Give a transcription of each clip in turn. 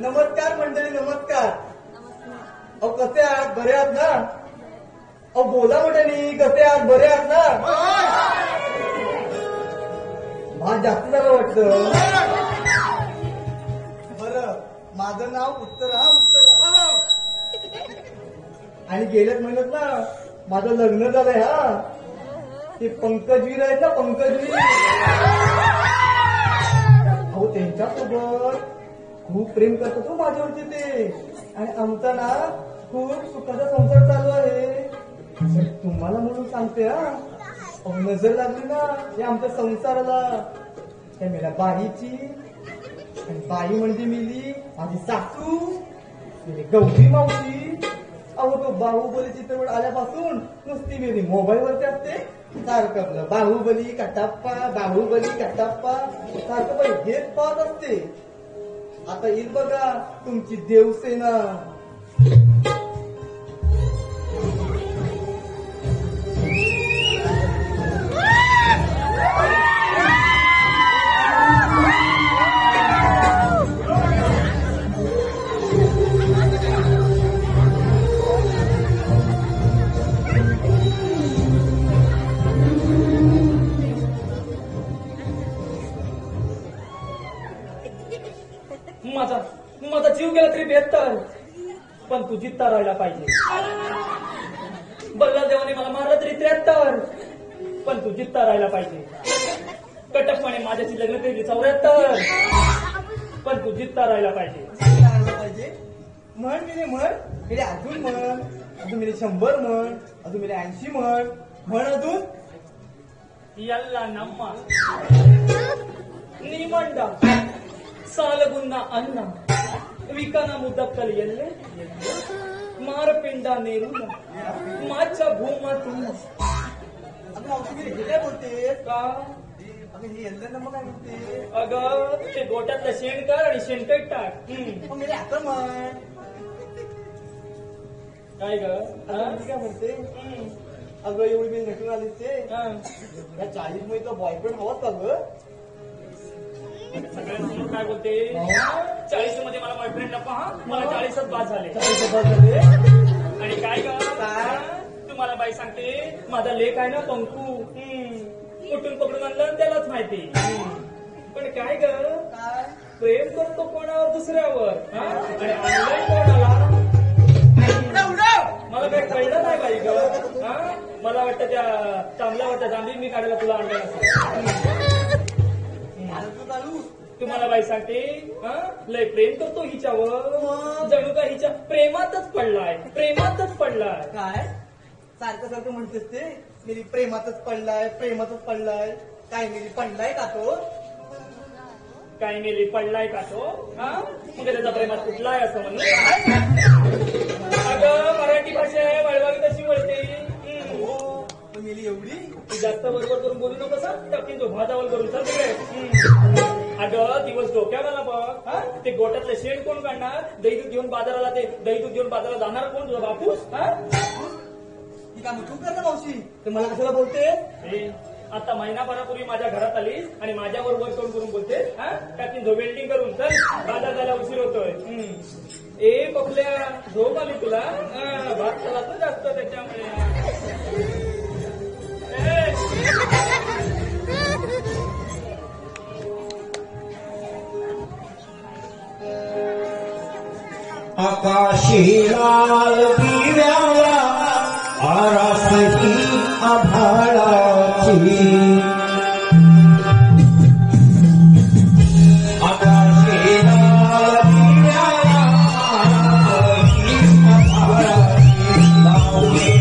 नमस्कार मंडळी, नमस्कार. अहो कसे आहात? बरे आहात ना? अहो बोला मंडळी, कसे आहात? बरे आहात ना? भात जास्त झालं वाटतं. बरं, माझं नाव उत्तर आणि गेल्याच महिन्यात ना माझं लग्न झालंय. हा ते पंकजवीर आहेत ना, पंकजवीर. अहो त्यांच्यासोबत खूप प्रेम करतात हो माझ्यावरती ते. आणि आमचा ना खूप सुखाचा संसार चालू आहे. तुम्हाला म्हणून सांगते हा, नजर लागली ना या आमच्या संसाराला, त्या मेल्या बाईची. आणि बाई म्हणजे मिली माझी सासू, गौरी मावशी. अहो तो बाहुबली चित्रपट आल्यापासून नुसती मेली मोबाईलवरती असते. सारखं आपलं बाहुबली कटाप्पा, बाहुबली कटाप्पा सारखं बाई हेच पाहत असते. आता येईल बघा तुमची देवसेना. माझा जीव गेला तरी बेहत्तर, पण तू जित्ता राहायला पाहिजे. बल्ला देवाने मला मारलं तरी 73, पण तू जित्ता राहायला पाहिजे. कटकपणे माझ्याशी लग्न केली 74, पण तू जित्ता राहायला पाहिजे. म्हण मेरे म्हण, मेरे अजून म्हण, अजून मेरे 100 म्हण, अजून मेरे 80 म्हण अजून. यल्ला नम्मा निमंडा सालगुन्ना अन्न विकाना मुद्दक्कल ಎಲ್ಲೆ मारपिंडा नेरुला माझ्या भूमातून. काय बोलते का? हे एल्लं मग काय बोलते? अगं ते गोट्यातलं शेण कर आणि शेणकट टाक. मेरे आता म्हण काय ग? काय म्हणते? अगं एवढी मी नटून आली ते या 40 मध्ये तो बॉयफ्रेंड हवाच का ग? सगळ्यांसमोर काय बोलते? 40 मध्ये मला बॉयफ्रेंड नको. हा मला 40च बाद झाले. आणि काय ग? तुम्हाला बाई सांगते माझा लेक आहे ना पंकू, कुठून पकडून आणलं त्यालाच माहिती. पण काय ग, प्रेम करतो कोणावर? दुसऱ्यावर. आणि ऑनलाईन कोणाला? मला काही कळलं नाही बाई ग. मला वाटतं त्या चांगल्यावरच्या जांभी मी काढायला तुला आणलं नसेल. तुम्हाला बाई सांगते लय प्रेम करतो हिच्यावर, जणू का हिच्या प्रेमातच पडलाय. काय सारखं म्हणतेस ते? मेरी प्रेमातच पडलाय. काय मेरी पडलाय का तो? काय मेली पडलाय का तो? मग त्याचा प्रेमात कुठलाय असं म्हणून? अगं मराठी भाषा आहे, वळवावी तशी वळते. मेली एवढी जास्त बरोबर करून बोलू नको सर, टाकीन तो भातावर करून सर तिकडे. अगं दिवस डोक्याला बघ. ते गोट्यातलं शेण कोण काढणार? दही दूध घेऊन बाजाराला जाणार कोण? तुझा बापूस. का मग तू कर मावशी, तर मला कशाला बोलते? आता महिनाभरापूर्वी माझ्या घरात आलीस आणि माझ्यावर वर करून बोलते. टाकीन तो वेल्डिंग करून चल, बाजार जायला उशीर होतोय. ए पपल्या झोप आली तुला? भात चला जास्त त्याच्यामुळे. आकाशी लाल दिव्याला आरासही आभाळाची. आकाशी लाल दिव्याला आरासही आभाळाची. लावली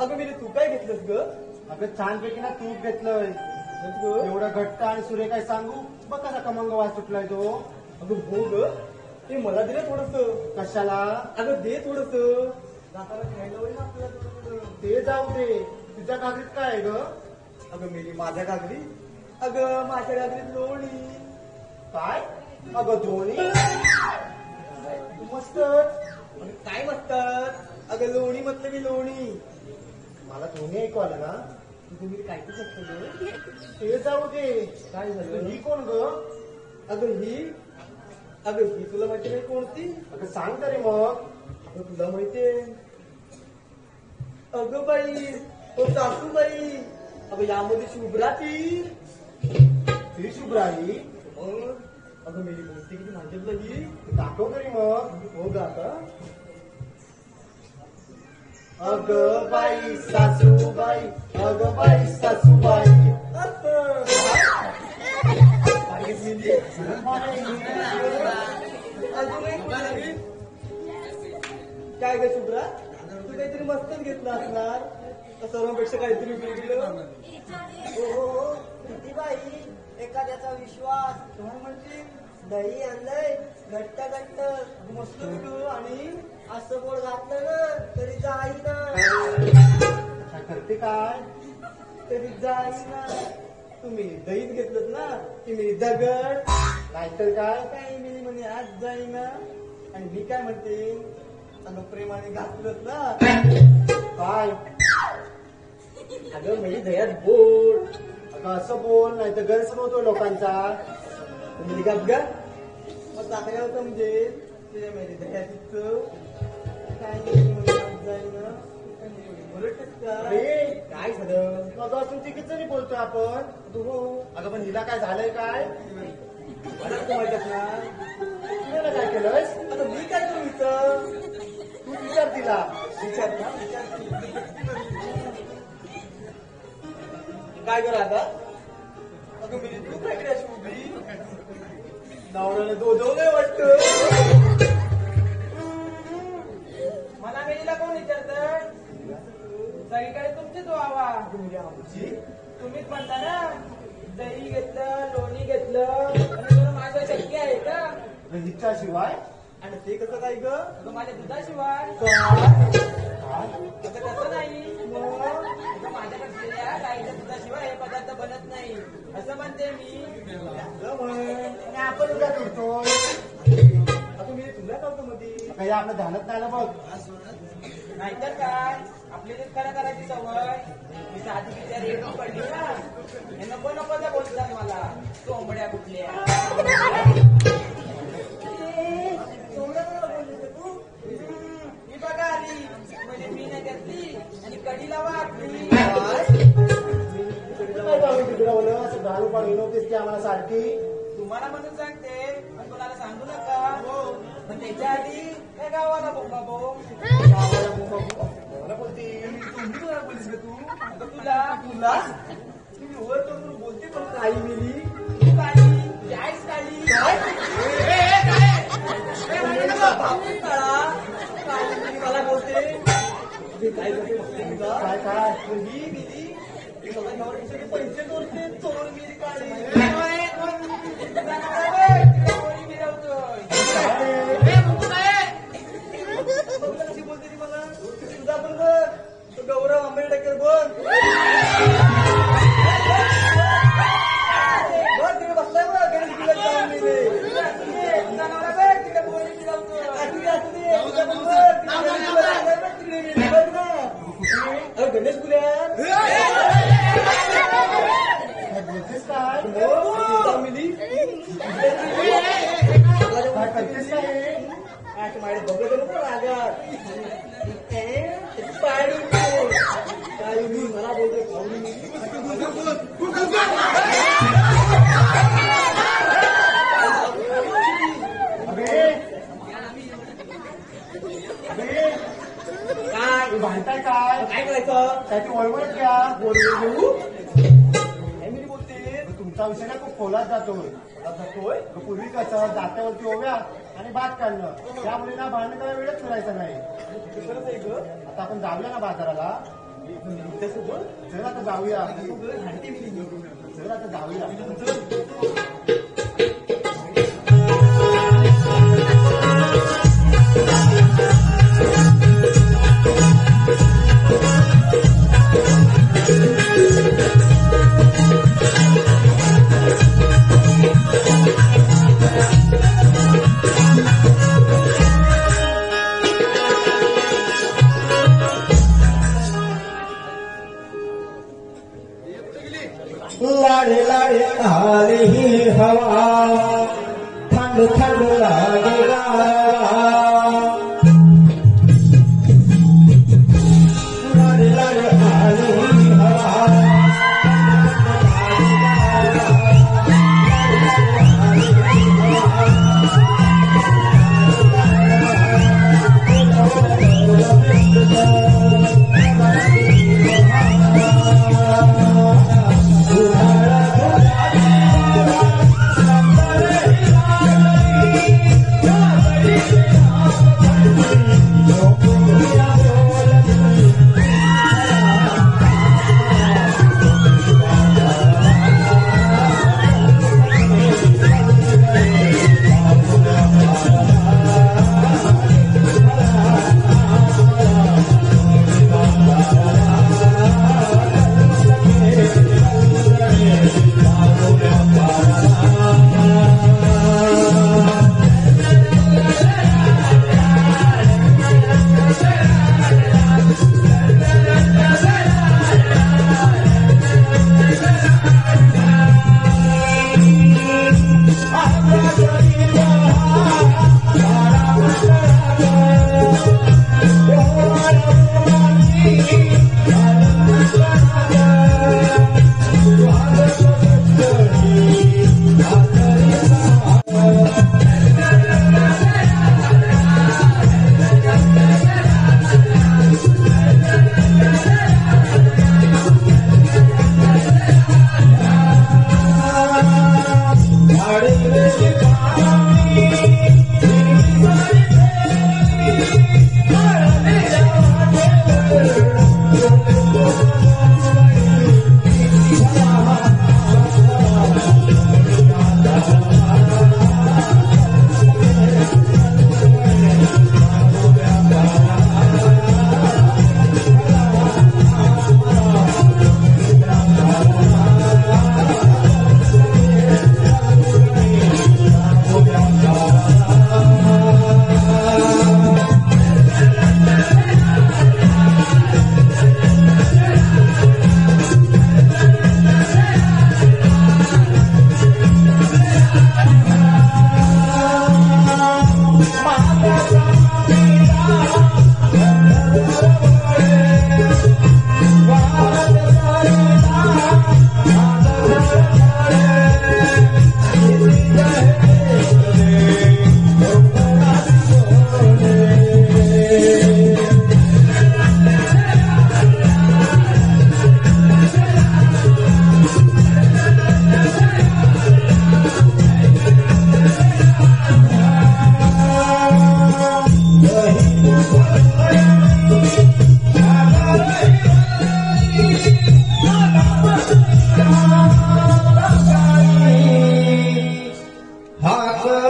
अगं मी तू काय घेतलंस ग? अगं छानपैकी ना तूप घेतलंय. एवढं घट्ट आणि सुरे काय सांगू बघ कसा खमंग वास सुटलाय तो. अगं हो ग, ते मला दिलं थोडस. कशाला? अगं दे थोडस, जाताना खायला होईल ना आपल्याला थोडं. ते जाऊ दे, तुझ्या घागरीत काय आहे ग? अगं मेली माझ्या घागरी. अगं माझ्या घागरीत लोणी. काय? अगं दोन्ही मस्त. काय म्हणतात? अगं लोणी म्हटलं मी लोणी. मला दोन्ही ऐकू आलं ना. तुम्ही काय करू शकतो? ते जाऊ दे. काय झालं? ही कोण ग? अगं ही तुला माहिती नाही कोणती? अगं सांग तरी मग. अगं तुला माहितीये? अगं बाई, हो सासूबाई. अगं यामध्ये शुभ्रा ती. ती शुभ्राई. अगं मेरी बोलते किती माझ्यातलं ही. दाखव तरी मग. हो ग आता. अगं बाई सासूबाई, अगं बाई सासूबाई. काय ग शुभ्रा, तू काहीतरी मस्तच घेतलं असणार. सर्वांपेक्षा काहीतरी वेगळं. हो किती बाई, एखाद्याचा विश्वास. काय म्हणते? दही आणलंय घट्ट घट्ट मस्त होतं. आणि असं पोट घातलं ना तरी जाईना. काय करते काय? तरी जाईना. तुम्ही दहीत घेतलं ना की मी दगड. नाहीतर काय? काय मी म्हणे आज जाईना. आणि मी काय म्हणते, अगं प्रेमाने घातलं ना. काय? अगं म्हणजे दह्यात बोट. अगं असं बोल, नाही तर गैरसमज लोकांचा. तुम्ही गप गा. मग चाकऱ्यावर समजेल ते म्हणजे दह्याची चव. काय म्हणजे आज जाईना. अरे, काय झालं? मग असून तिकीट जरी बोलतोय आपण. तू हो. अगं पण हिला काय झालंय काय? मला तू माहित ना. तुला काय केलंयस? आता मी काय करू इथं? तू विचार तिला. विचार ना, विचार. काय करा आता? अगं मी तू काय केली अशी उभी? नावड्याला दोधवलंय वाटतं. मला मेलीला कोण विचारत? सगळीकडे तुमचीच व्हावा. म्हणजे आमची तुम्हीच म्हणता ना दही घेतलं लोणी घेतलं आणि तुला माझं शक्य आहे का? हिच्याशिवाय आणि ते कसं काय ग? अगं माझ्या दुधाशिवाय. काय? अगं तसं नाही. अगं माझ्याकडे दिलेल्या गाईच्या दुधाशिवाय हे पदार्थ बनत नाही असं म्हणते मी. असं म्हण. आणि तुला करतोय आता मी तुला करतो मध्ये काही आपलं ध्यानच नाही ना बघ. नाहीतर काय आपली ते खरं करायची सवय मी आधी तिच्या रेट पडली ना हे नको नको त्या बोलतात मला कोंबड्या कुठल्या मी बघा आली म्हणजे मी नाही घेतली आणि कडी लावा आपली असं घालू पण विनवतेस की आम्हाला सारखी. तुम्हाला म्हणून सांगते पण कोणाला सांगू नका पण त्याच्या आधी काय गावाला बोंबा बोंब मला बोलते तुम्ही तुला बोलीस का तू आता तुला तुला तुम्ही वर करून बोलते पण काही मिली तू काळी तुझी आईच काळी मला बोलते मी काय करते बघते मी का? काय काय ही मिली मी मला नवरा सगळे पैसे तोडते चोरून गेली काळी बघ कशी बोलते ती मला तुझा पण बघ तो गौरव आंबेडकर बघ बघ तिकडे बसलाय बघ गणेश बिलात जाऊन गेले गणेश गुल्यात बोलतेस काय मिली काय करतेस काय माझ्या बघत नको रागात पाय काय मी मला बोलते खाऊन अबे काय भांडताय काय काय करायचं त्याची वळवळच घ्या. बरोबर घेऊ काय मी बोलते तुमचा विषय ना खूप खोलात जातोय. जातोय पूर्वी कसं जात्यावरती ओव्या आणि भात काढणं त्यामुळे ना भांडण करायला वेळच फिरायचा नाही. खरंच आहे ग आता आपण जाऊया ना बाजाराला. त्यासोबत चल आता जाऊया. भांडते मी चल आता जाऊया. लाडे लाडे आली ही हवा थंड थंड लागे गारवा. लाडे लाडे आली ही हवा Hey!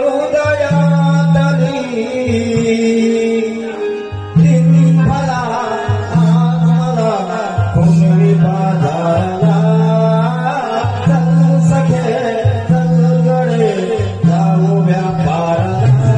हृदयातली तिन्ही मला आम्हाला पुनरी बाजारला चल सखे चल गडे जाऊ व्यापाराला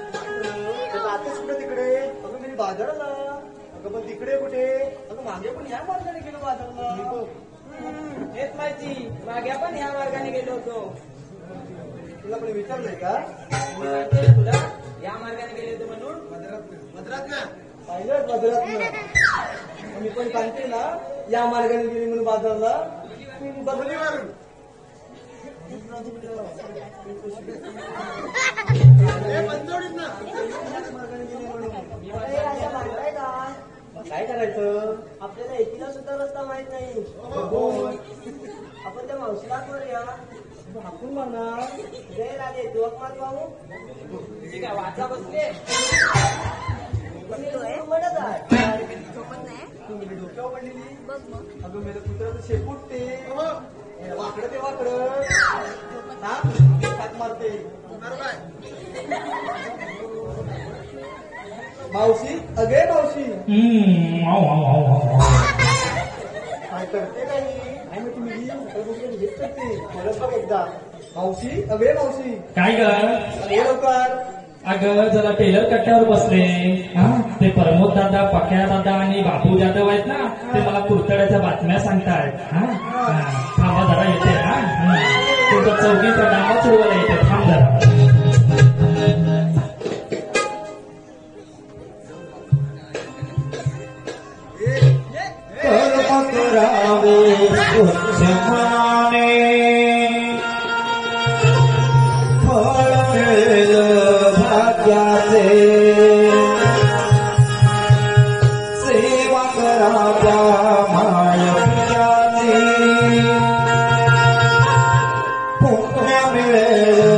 जातेस कुठे तिकडे? अगं मी बाजाराला. अगं पण तिकडे कुठे? अगं मागे पण ह्या मार्गाने गेलो बाजाराला. हेच माहिती मागे पण ह्या मार्गाने गेलो होतो. तुला कोणी विचारलंय का? मी सांगते ना तुला या मार्गाने गेले होते म्हणून. पाहिलं बाजारात मी पण सांगते ना या मार्गाने गेली म्हणून बाजारला. बदली मारून काय करायचं? आपल्याला एकीला सुद्धा रस्ता माहित नाही. आपण त्या मावशीला करूया. आपण म्हणा जय राधे तू मार पाहू ठीक आहे वाचा बसले. म्हणत आहे तू म्हणजे डोक्यावर पडलेली. अगं मेलं कुत्र्याचं शेपूट ते वाकडं ते वाकडं हाक मारते. मावशी अगे मावशी काय करते काही नाही मग तुम्ही हेच करते परत बघ एकदा. मावशी अगे मावशी काय ग अरे लवकर. अगं जरा टेलर कट्ट्यावर बसले. हा ते प्रमोद दादा पक्या दादा आणि बापू जाधव आहेत ना ते मला कुरतड्याच्या बातम्या सांगतायत. हा थांबा जरा येते. हा तुमचा चौकीचा डांबा चोरवायला येते. थांब जरा. कर्म करावे उच्च मनाने फळ मिळेल भाग्याचे सेवा कराव्या मायप्रियाची पुण्य मिळेल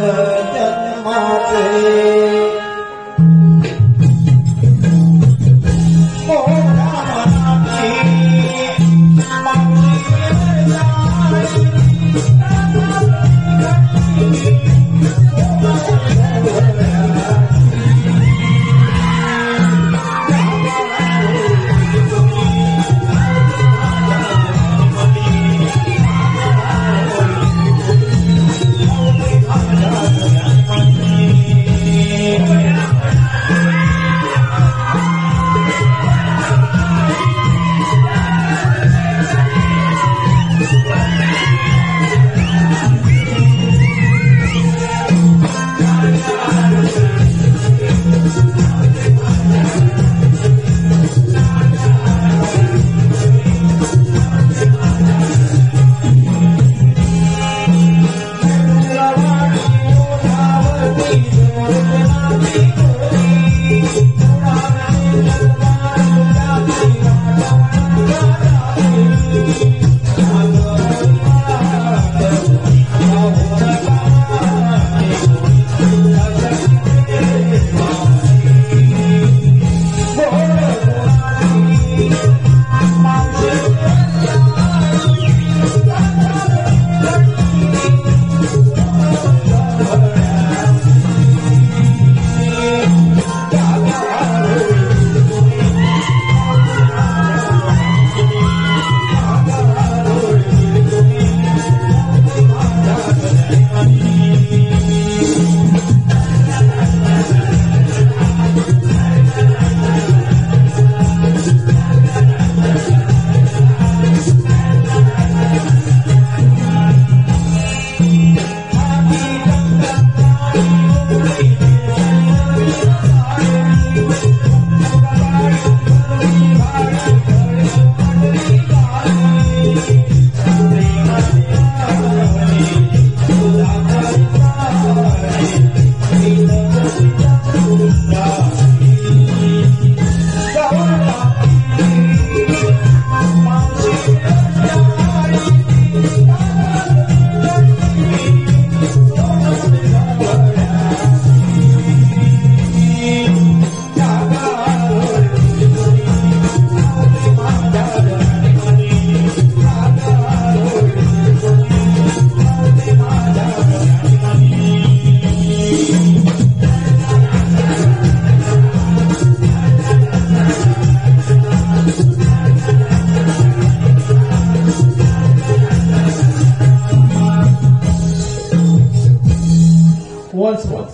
वन्स वन्स.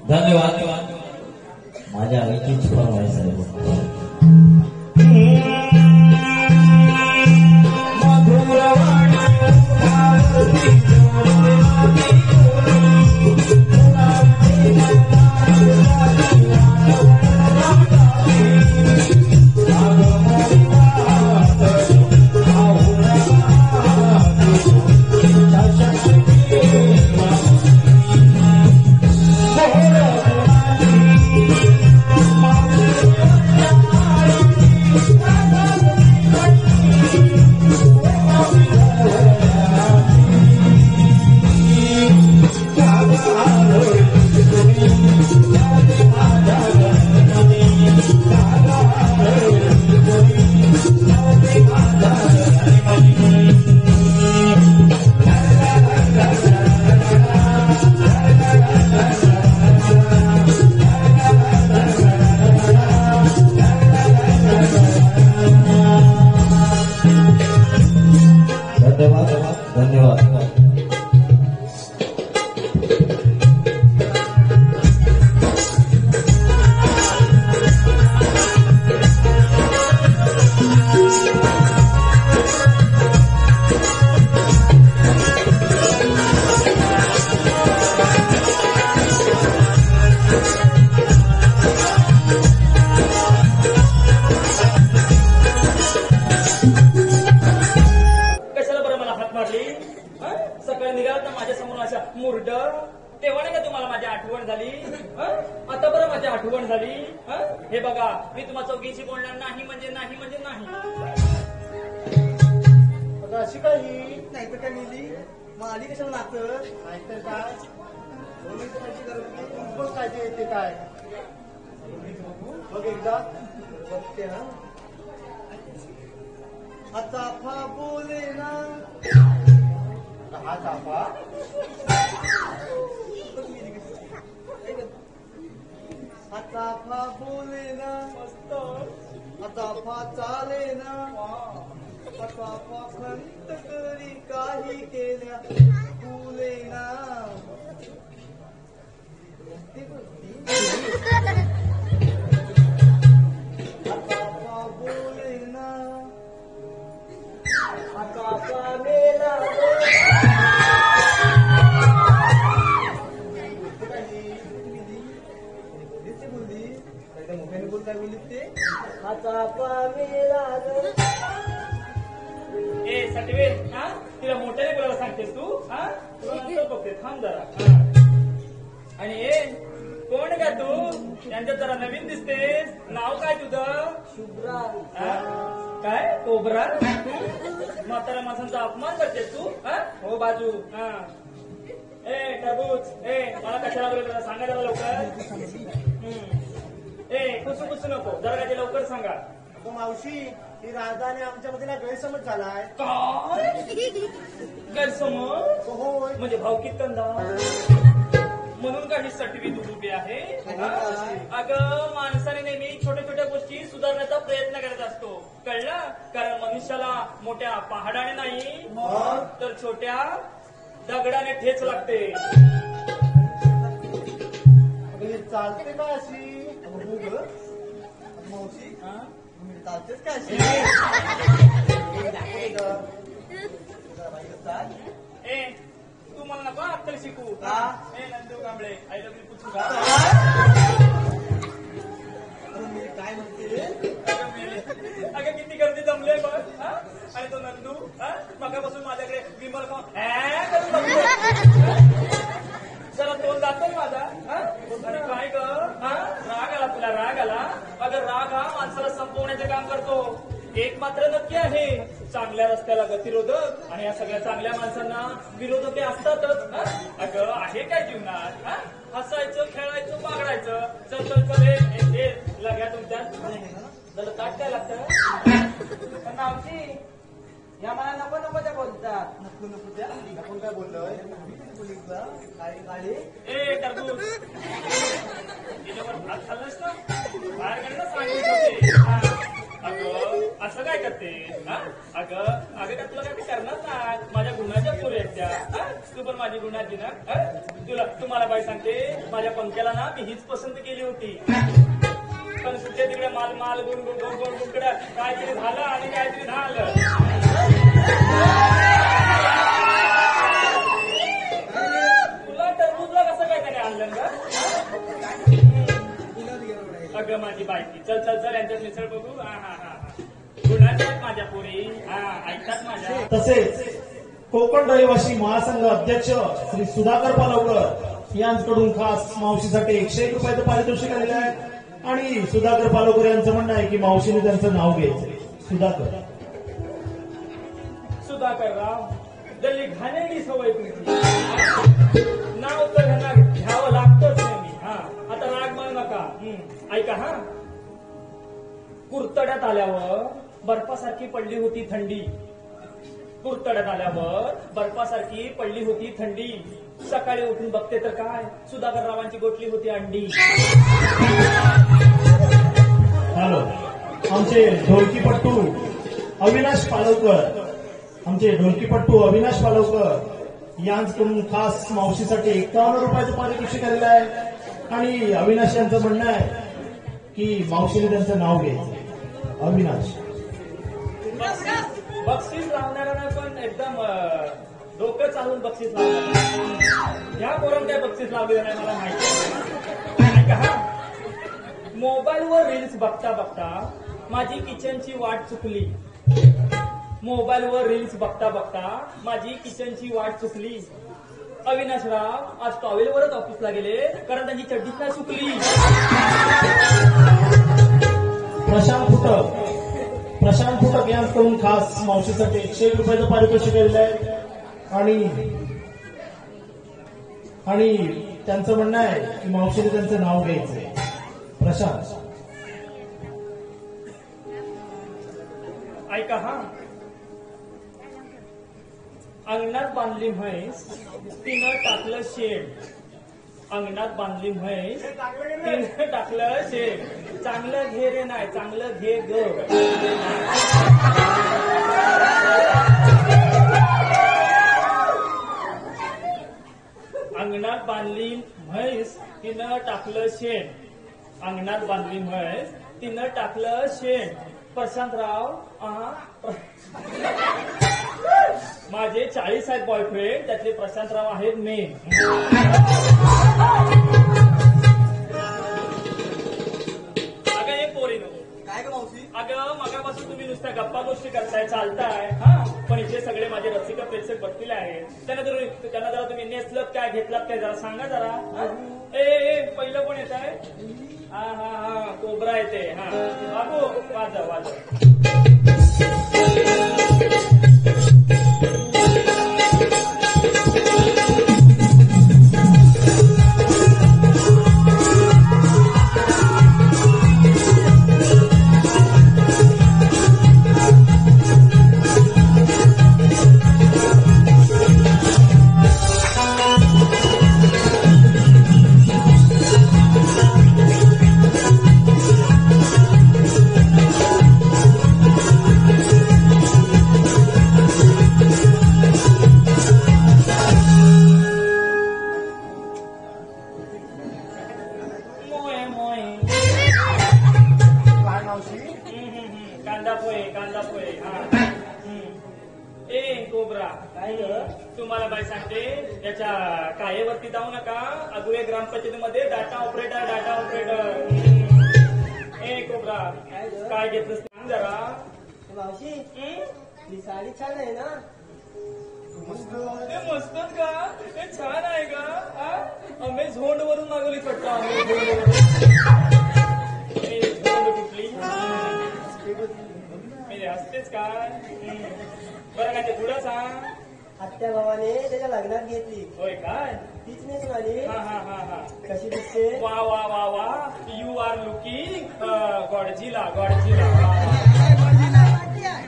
धन्यवाद. माझ्या आईचीच फरमाईश आहे. तेव्हा नाही का तुम्हाला माझी आठवण झाली? आता बरं माझी आठवण झाली. हे बघा, मी तुम्हा चौघींशी बोलणार नाही म्हणजे नाही म्हणजे नाही. अशी काय ही नाहीतर काय मिली मग आली कशाला नातं? नाहीतर काय बोलायची गरज नाही. बघ काय ते येते काय बघ एकदा बघते ना. आता फा बोले ना. हा चाफा आता फा बोले ना. मस्त. आता फा चाले ना. आता फा खंत करी काही केल्या बोले ना. आता फा बोले ना. आता फा मेला काय बोलली ते. आता मेला ए सटवे, तिला मोठ्याने बोलायला सांगतेस तू? तुला नंतर बघते, थांब जरा. आणि ए कोण का तू? त्यांच्यात जरा नवीन दिसतेस. नाव काय तुझं? शुभ्रा. काय कोबरा? म्हातारा माणसांचा अपमान करतेस तू? हो बाजू. ए टरबूज, ए मला कशाला बोलत सांगा जरा लवकर. ए कुसू कुसू नको, जरा काय ते लवकर सांगा. अगं मावशी, ही राधा आणि आमच्यामध्ये ना गैरसमज झालाय. काय गैरसमज? होय. म्हणजे भावकीत कंदा म्हणून काही सटवी दुरुबी आहे. अगं माणसाने नेहमी छोट्या छोट्या गोष्टी सुधारण्याचा प्रयत्न करत असतो, कळलं? कारण मनुष्याला मोठ्या पहाडाने नाही तर छोट्या दगडाने ठेच लागते. चालते का अशी? मावशी चालतेच काय अशी? ए तू मला नको अक्कल शिकू. ए Nandu Kamble, I love you पुछू का? मी काय म्हणते? अगं किती गर्दी जमले बघ. आणि तो नंदू मगापासून माझ्याकडे विमल जरा तोंड जातोय माझा. आणि काय ग, राग आला तुला? राग आला? अगं राग हा माणसाला संपवण्याचे काम करतो. एक मात्र नक्की आहे, चांगल्या रस्त्याला गतिरोधक आणि या सगळ्या चांगल्या माणसांना विरोधके असतातच. अगं आहे काय जीवनात? हसायचं, खेळायचं, बागडायचं. चल चल चल, हे लग्या तुमच्यात जरा ताट काय लागतं? मावशी, या मला नको नको त्या बोलतात. नको नको त्या. आपण काय बोललोय? काय गाडी? ए टरबूज, गेल्यावर भात खाल्लास ना? बाहेर गेलं सांगितलं होते. अगं असं काय करते हा? अगं अगं का तुला काय करणार ना माझ्या गुणाच्या पोरी आहेत त्या हा? तू पण माझी गुणाची ना हा? तुम्हाला बाई सांगते माझ्या पंख्याला ना मी हीच पसंत केली होती पण कुठे तिकडे माल माल गुण गुण गुण गुण गुणकडे काहीतरी झालं आणि काहीतरी झालं तुला टरबूजला कसं काय त्याने आणलं का अगं माझी बायकी चल चल चल यांच्यात मिसळ बघू हा हा हा गुणाच्या आहेत माझ्या पोरी हा ऐकतात माझ्या तसेच कोकण रहिवासी महासंघ अध्यक्ष श्री सुधाकर पालवकर यांच्याकडून खास मावशीसाठी 101 रुपयाचं पारितोषिक आलेलं आहे आणि सुधाकर पालवकर यांचं म्हणणं आहे की मावशीने त्यांचं नाव घ्यायचं. सुधाकरराव दल्ली घाणेरडी सवय तुमची नाव तर ह्यांना घ्यावं लागतच नाही हा आता राग मानू नका ऐका हा कुरतड्यात आल्यावर बर्फासारखी पडली होती थंडी कुरतड्यात आल्यावर बर्फासारखी पडली होती थंडी सकाळी उठून बघते तर काय सुधाकररावांची गोटली होती अंडी हॅलो आमचे ढोलकीपट्टू अविनाश पालवकर यांच्याकडून खास मावशीसाठी 51 रुपयाचं पारितोषिक आलेलं आहे आणि अविनाश यांचं म्हणणं आहे की मावशीने त्यांचं नाव घ्यायचं. अविनाश बक्षीस लावणाऱ्यांना पण एकदम डोकं चालून बक्षीस लावणार ह्या पोरांना काय बक्षीस लावलेलं नाही मला माहिती का मोबाईलवर रील्स बघता बघता माझी किचनची वाट चुकली मोबाईलवर रील्स बघता बघता माझी किचनची वाट चुकली अविनाशराव आज टॉवेलवरच ऑफिसला गेले कारण त्यांची चड्डी काय चुकली प्रशांत फुटक यांच्याकडून खास मावशीसाठी 101 रुपयाचं पारितोषिक आलेलं आहे आणि त्यांचं म्हणणं आहे की मावशीने त्यांचं नाव घ्यायचंय. प्रशांत ऐका हा अंगणात बांधली म्हैस तिनं टाकलं शेड अंगणात बांधली म्हैस तिनं टाकलं शेड चांगलं घे रे नाही चांगलं घे ग अंगणात बांधली म्हैस तिनं टाकलं शेण अंगणात बांधली म्हैस तिनं टाकलं शेण प्रशांतराव माझे 40 आहेत बॉयफ्रेंड त्यातले प्रशांतराव आहेत मेन अगं एक पोरी नको काय ग मावशी अगं मगापासून तुम्ही नुसत्या गप्पा गोष्टी करताय चालताय हा पण इथे सगळे माझे रसिक प्रेक्षक बसलेले आहेत त्यांना जरा तुम्ही नेसलत काय घेतलात काय जरा सांगा जरा ए पहिलं कोण येत आहे हा हा हा कोबरा येते हा बाबू वाजव कांदा पोहे हा ए कोबरा काय ग तुम्हाला बाई सांगते याच्या कायेवरती जाऊ नका अगुवे ग्रामपंचायतीमध्ये डाटा ऑपरेटर ए कोबरा काय घेतलं सांग जरा मावशी ही साडी छान आहे ना ते मस्तच का हे छान आहे का आम्ही झोंड वरून मागवली पटलं आम्ही झोंड कुठली असतेच काय बरं काय ते पुढं सांग आत्या भावाने त्याच्या लग्नात घेतली होय काय तीच नाही झाली हा हा हा हा कशी दिसते वा वा वा वा यू आर लुकिंग गॉडजिला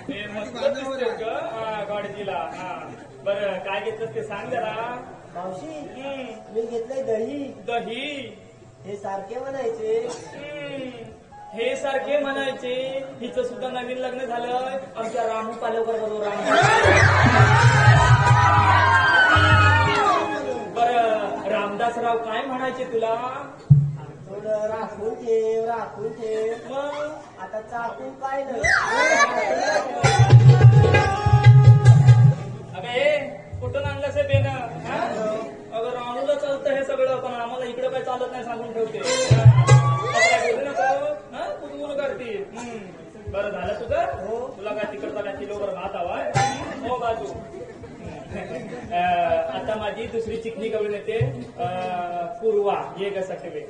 हे मस्त दिसते ग गॉडजिला हा बरं काय घेतलं ते सांग जरा मावशी मी घेतलंय दही दही हे सारखे म्हणायचे हे सारखे म्हणायचे हिचं सुद्धा नवीन लग्न झालंय आमच्या रामू पालवकर बरोबर. बरं रामदासराव काय म्हणायचे तुला? थोडं राखून ठेव. मग आता चाकून पाहिलं. अगं हे कुठून आणलंस हे बेन? अगं रामूला चालतं हे सगळं पण आम्हाला इकडे काही चालत नाही सांगून ठेवते. बोलू नको कुठून करते. बरं झालं तुझं? तुला काय तिकडचा काय किलोवर भात हवाय? हो बाजू. आता माझी दुसरी चिकनी कवळून येते पूर्वा ये ग सटवे.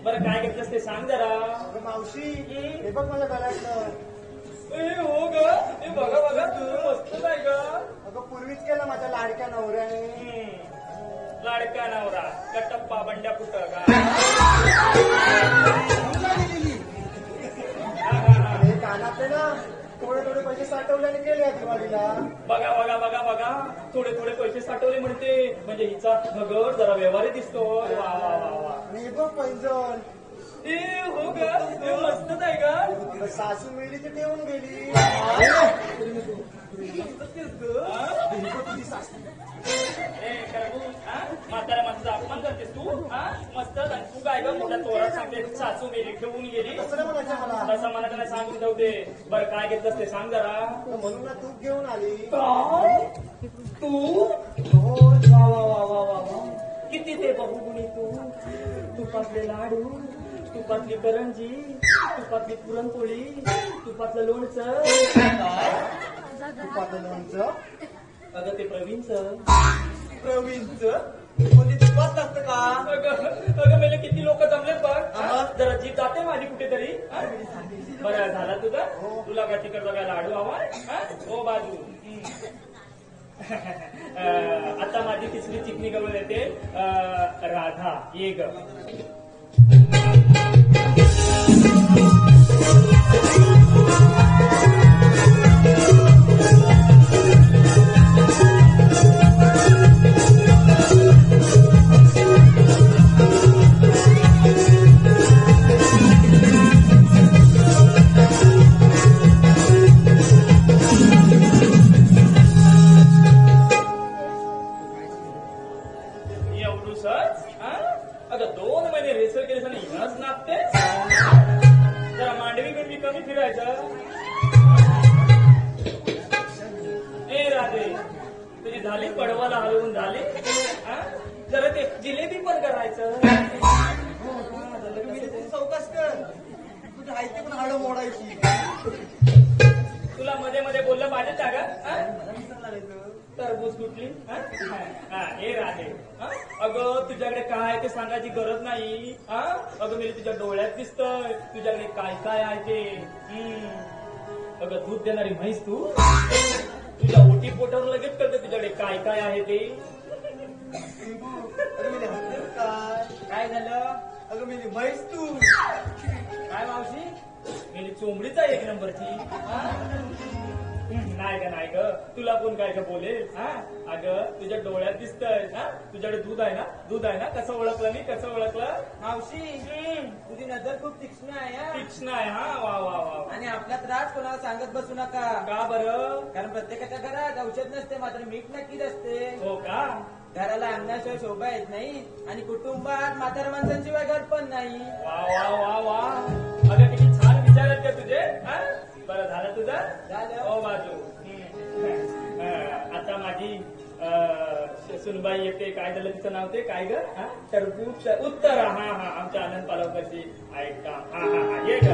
बरं काय घेतलंस ते सांग जरा. मावशी हे बघ माझ्या गळ्यातलं. हो ग हे बघा बघा तुझं मस्त आहे ग. अगं पूर्वीच केलं माझ्या लाडक्या नवऱ्याने. लाडका नवरा कटप्पा बंड्या कुठं का? हे कानातले ना थोडे पैसे साठवल्याने केले या दिवाळीला. बघा बघा बघा बघा थोडे पैसे साठवले म्हणते म्हणजे हिचा भगर जरा व्यवहारी दिसतो. वा वा वा वा. आणि हे बघ पैंजण. हो ग हे मस्तच आहे का? सासू मिळली तर ठेवून गेली. म्हातारा माणसाचा अपमान करतेस तू. मस्त तू काय ग मोठ्या तोरात सांगते सासू गेली ठेवून गेली. कसं म्हणायचं मला? तसं मला त्यांना सांगून ठेवते. बरं काय घेतलंस ते सांग जरा. म्हणून ना तूप घेऊन आली. तू वा वा वा वा वा वा. किती ते बघू गुणी तू. तुपातले लाडू तुपातली करंजी तुपातली पुरणपोळी तुपातलं लोणचं. तुपातलं लोणचं. अगं ते प्रवीणचं. म्हणजे तुपात लागतं का? अगं मेले किती लोक जमलेत बघ. जरा जीप जाते माझी कुठेतरी. बरं झाला तुझा. तुला काय तिकडचा काय लाडू हवाय? हो बाजू. आता माझी तिसरी चिकनी गवळून येते राधा ये ग. अगं 2 महिने रेसर केले आणि हिनच नाचते. जरा मांडवी बिंडवी कमी फिरायचं. ए राधे तुझी झाली पडवाला हलवून झाली. जरा ते जिलेबी पण करायचं. चौकस कर तुझ्या आयती पण हाडं मोडायची. तुला मध्ये मध्ये बोललं पाहिजे का ग? टरबूज कुठली? हे राधे अगं तुझ्याकडे काय आहे ते सांगायची गरज नाही. अगं मी तुझ्या डोळ्यात दिसतंय तुझ्याकडे काय काय आहे ते. अगं दूध देणारी म्हैस तू. तुझ्या ओटी पोटावर लगेच कळते तुझ्याकडे काय काय आहे ते. काय झालं? अगं मी म्हैस तू. काय मावशी? मी चोंबडीचा 1 नंबरची. नाही ग तुला कोण काय का बोलेल. अगं तुझ्या डोळ्यात दिसतंय. तुझ्याकडे दूध आहे ना. कसं ओळखलं मी कसं ओळखलं? मावशी तुझी नजर खूप तीक्ष्ण आहे. तीक्ष्ण आहे. वा वा वा. आणि आपला त्रास कोणाला सांगत बसू नका. का बरं? कारण प्रत्येकाच्या घरात औषध नसते मात्र मीठ नक्कीच असते. हो का? घराला अंगणाशिवाय शोभा येत नाही आणि कुटुंबात म्हाताऱ्या माणसांशिवाय घर पण नाही. वा वा वा वा. अगं किती छान विचार आहेत का तुझे. बरं झालं तुझं? झालं. हो बाजू. माझी सुनबाई येते, काय झालं तिचं नाव ते काय ग? टरबूज उत्तर. हा हा आमच्या आनंद पालवकरची ऐका. हा हा हा ये ग.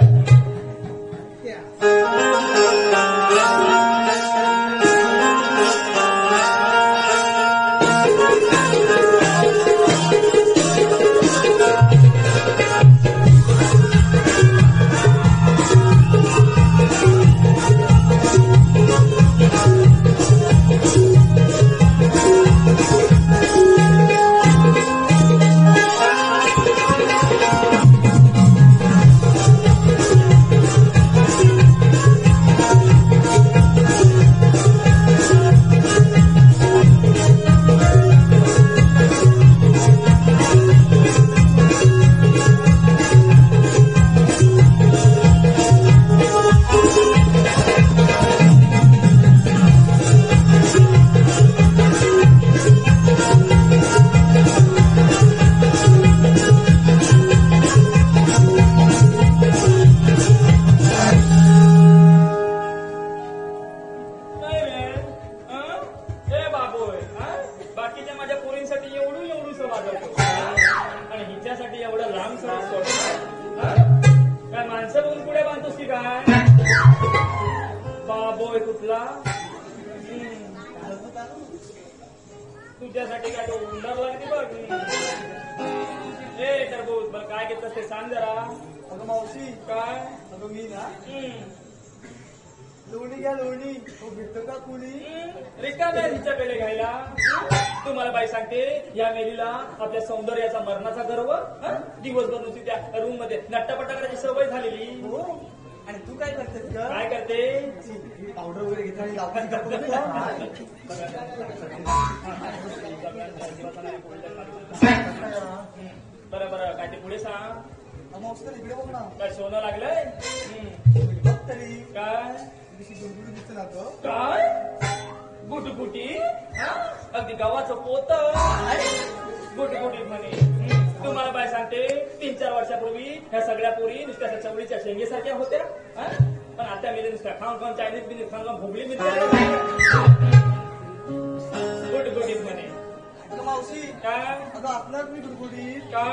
काय माणसं बघून पुढे बांधतोस की काय? बाबोय कुठला? तुझ्यासाठी काय तो उंडर लागते बघ. ए टरबूज बरं काय घेतलंस ते सांग जरा. अगं मावशी काय? अगं मी ना लोणी घ्या लोणी. हो भेटतो का कुणी? रिकाम्या हिच्या पेले घ्यायला. तुम्हाला बाई सांगते या मेलीला आपल्या सौंदर्याचा मरणाचा गर्व, दिवसभर नुसती त्या रूम मध्ये नट्टापट्टा करायची सवय झालेली. हो आणि तू काय करतेस का? काय करते? पावडर वगैरे घेतो आणि लावताना गप्प बरं बरं काय ते पुढे सांग. मावशी तर इकडे बघ ना. काय सोनं लागलंय? बघ तरी काय दिवशी गुडगुडी दिसते ना तो. काय गुटगुटी? अगदी गावाचं पोत गुटगुटी म्हणे. तुम्हाला बाय सांगते 3-4 वर्षापूर्वी ह्या सगळ्या पोरी नुसत्या अशा चवळीच्या शेंगेसारख्या होत्या, पण आता मेले नुसत्या खाऊन खाऊन चायनीज बिनीज खाऊन खाऊन भोगली मिळते गुटगुटीत म्हणे. अगं मावशी काय? अगं आपणार मी गुडगुडी का?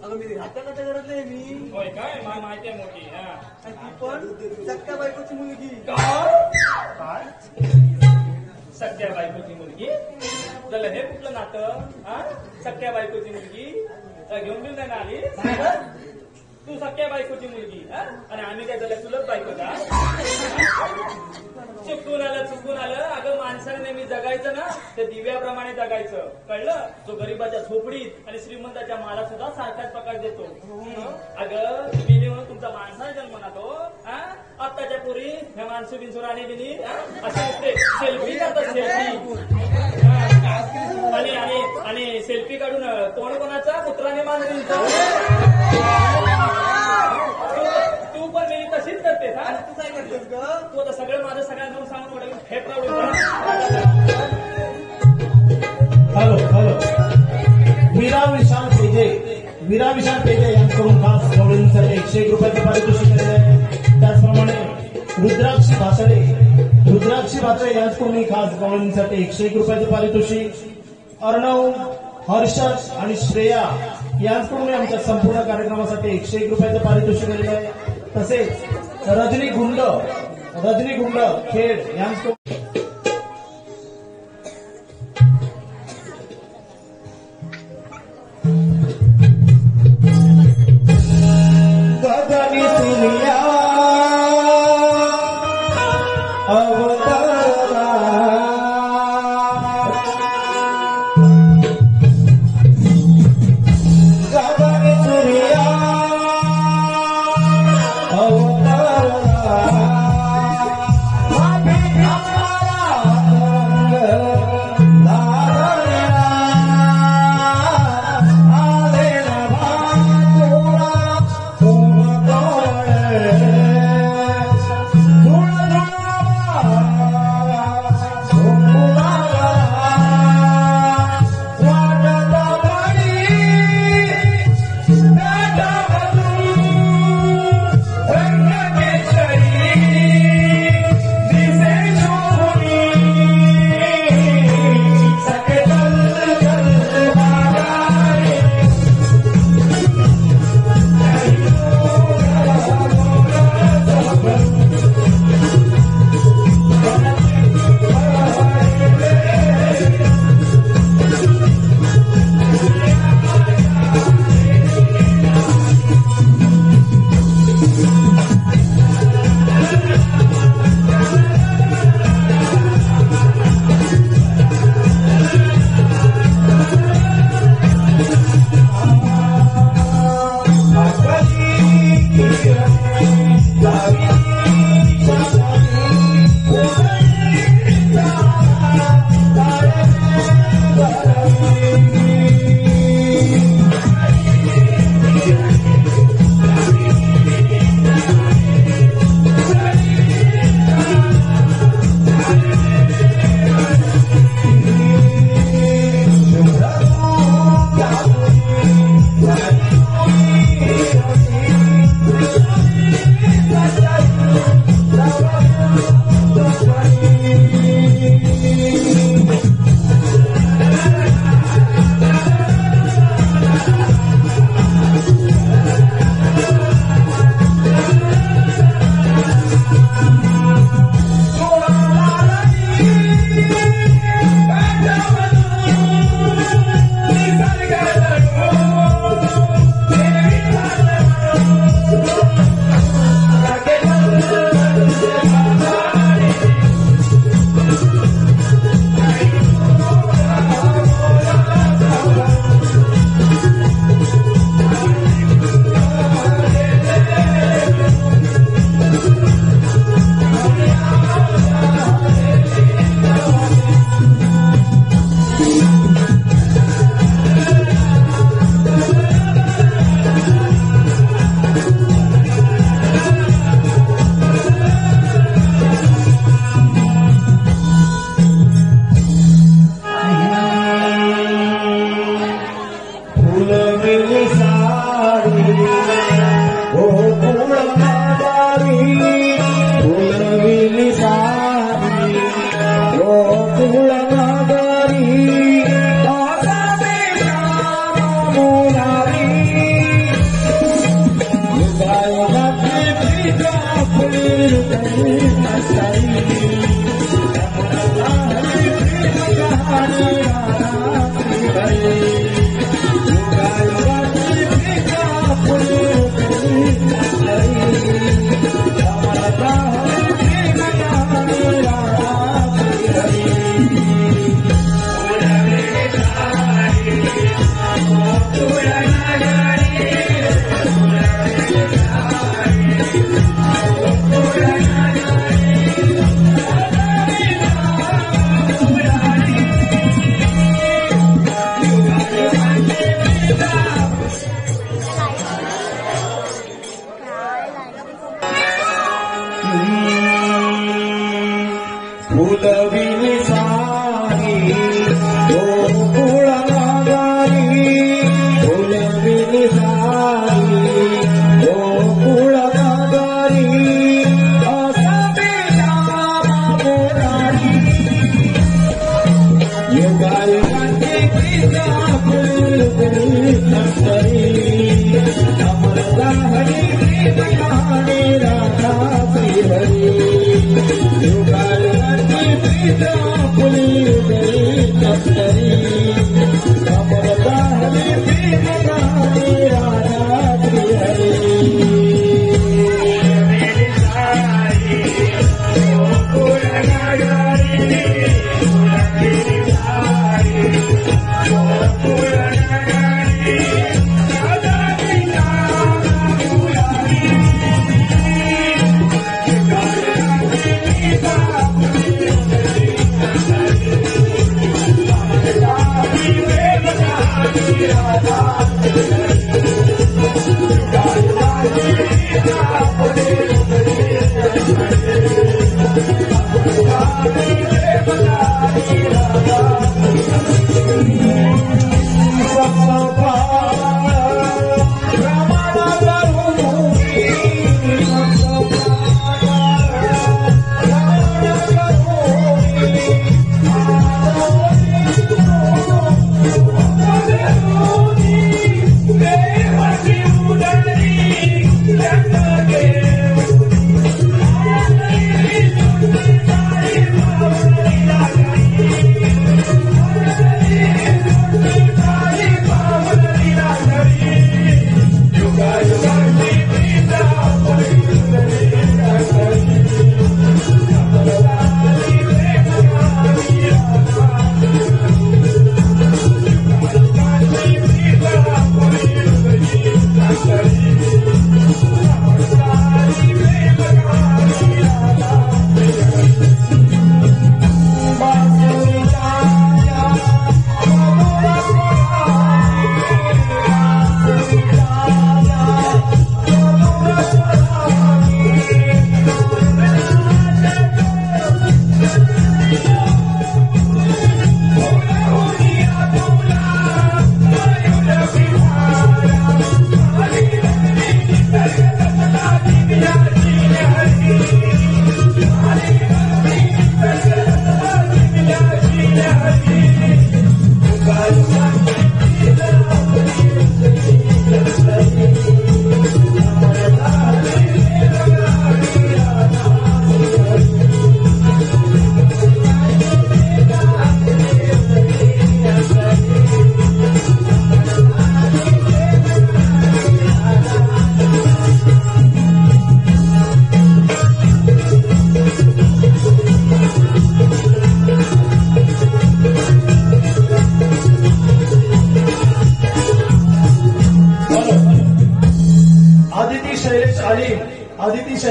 अगं मी राहत्या नाट्या करत नाही मी. होय काय? मला माहिती आहे मोठी. आणि ती पण सक्क्या बायकोची मुलगी. काय? सख्या बायकोची मुलगी झालं हे कुठलं नातं? सख्या बायकोची मुलगी घेऊन घेऊन नाही आली तू. सख्या बायकोची मुलगी आणि आम्ही काय झालं चुलत बायको का? चुकून आलं. अगं माणसाने नेहमी जगायचं ना ते दिव्याप्रमाणे जगायचं, कळलं? जो गरीबाच्या झोपडीत आणि श्रीमंताच्या माला सुद्धा सारखाच प्रकाश देतो. अगं तुम्ही म्हणून तुमचा माणसाने जन्म ना तो. आत्ताच्या पुरी ह्या माणसं बिनसुर आणि बिनी असे नुसते सेल्फी करतात. सेल्फी आणि सेल्फी काढून कोण कोणाचा पुत्राने मानून तू पण मी तशीच करतेस. तू काय करतेस ग? तू आता सगळं माझं सगळ्यांना सांगून वाटलं फेप लावलं. हॅलो वीरा विशाल पेजे यांच्याकडून खास गवळींसाठी 101 रुपयाचं पारितोषिक केलेलं आहे. त्याचप्रमाणे रुद्राक्षी भाचळे यांच्याकडून खास गवळींसाठी 101 रुपयाचं पारितोषिक. अर्णव, हर्षद आणि श्रेया यांच्याकडून आमच्या संपूर्ण कार्यक्रमासाठी 101 रुपयाचं पारितोषिक केलेलं आहे. तसेच रजनी गुंड खेड यांच्याकडून गगनी सिलिया अवतारा गगनी सिलिया अवतारा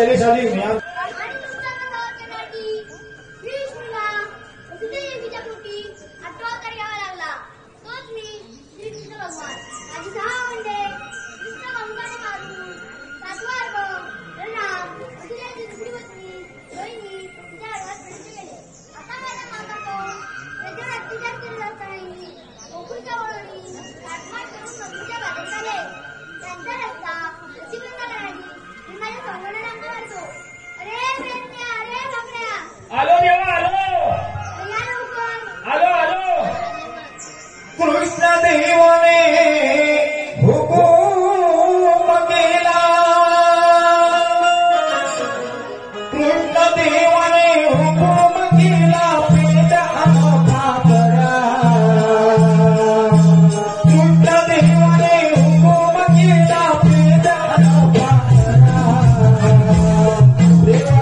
शैलेश आली मी आज आणि तुमच्या गावाच्या नाटी श्रीकृष्णाला वसुदेवीच्या पोटी 8वा अवतार घ्यावा लागला. तोच मी श्रीकृष्ण भगवान. माझी 6 अंडे कृष्ण कंकाने मारून 7वा अर्भ राम वसुदेवाची दुसरी पत्नी रोहिणी तिच्या अर्भात प्रवेश केले. आता माझ्या मामातो त्याच्यावर अत्याचार केला असतानाही गोकुळच्या वळणी काटमाट करून नदीच्या बाजूला आले. त्यांचा रस्ता पश्चिमेला करणारी मी माझ्या सोंगणाला अंग मारतो. अरे प्रेमण्या, अरे भाकऱ्या, आलो देवा आलो या लवकर. आलो आलो. कृष्ण देवाने हुकूम केला, कृष्ण देवाने हुकूम केला, पेट अनोखा करा. कृष्ण देवाने हुकूम केला, पेट अनोखा करा. देवा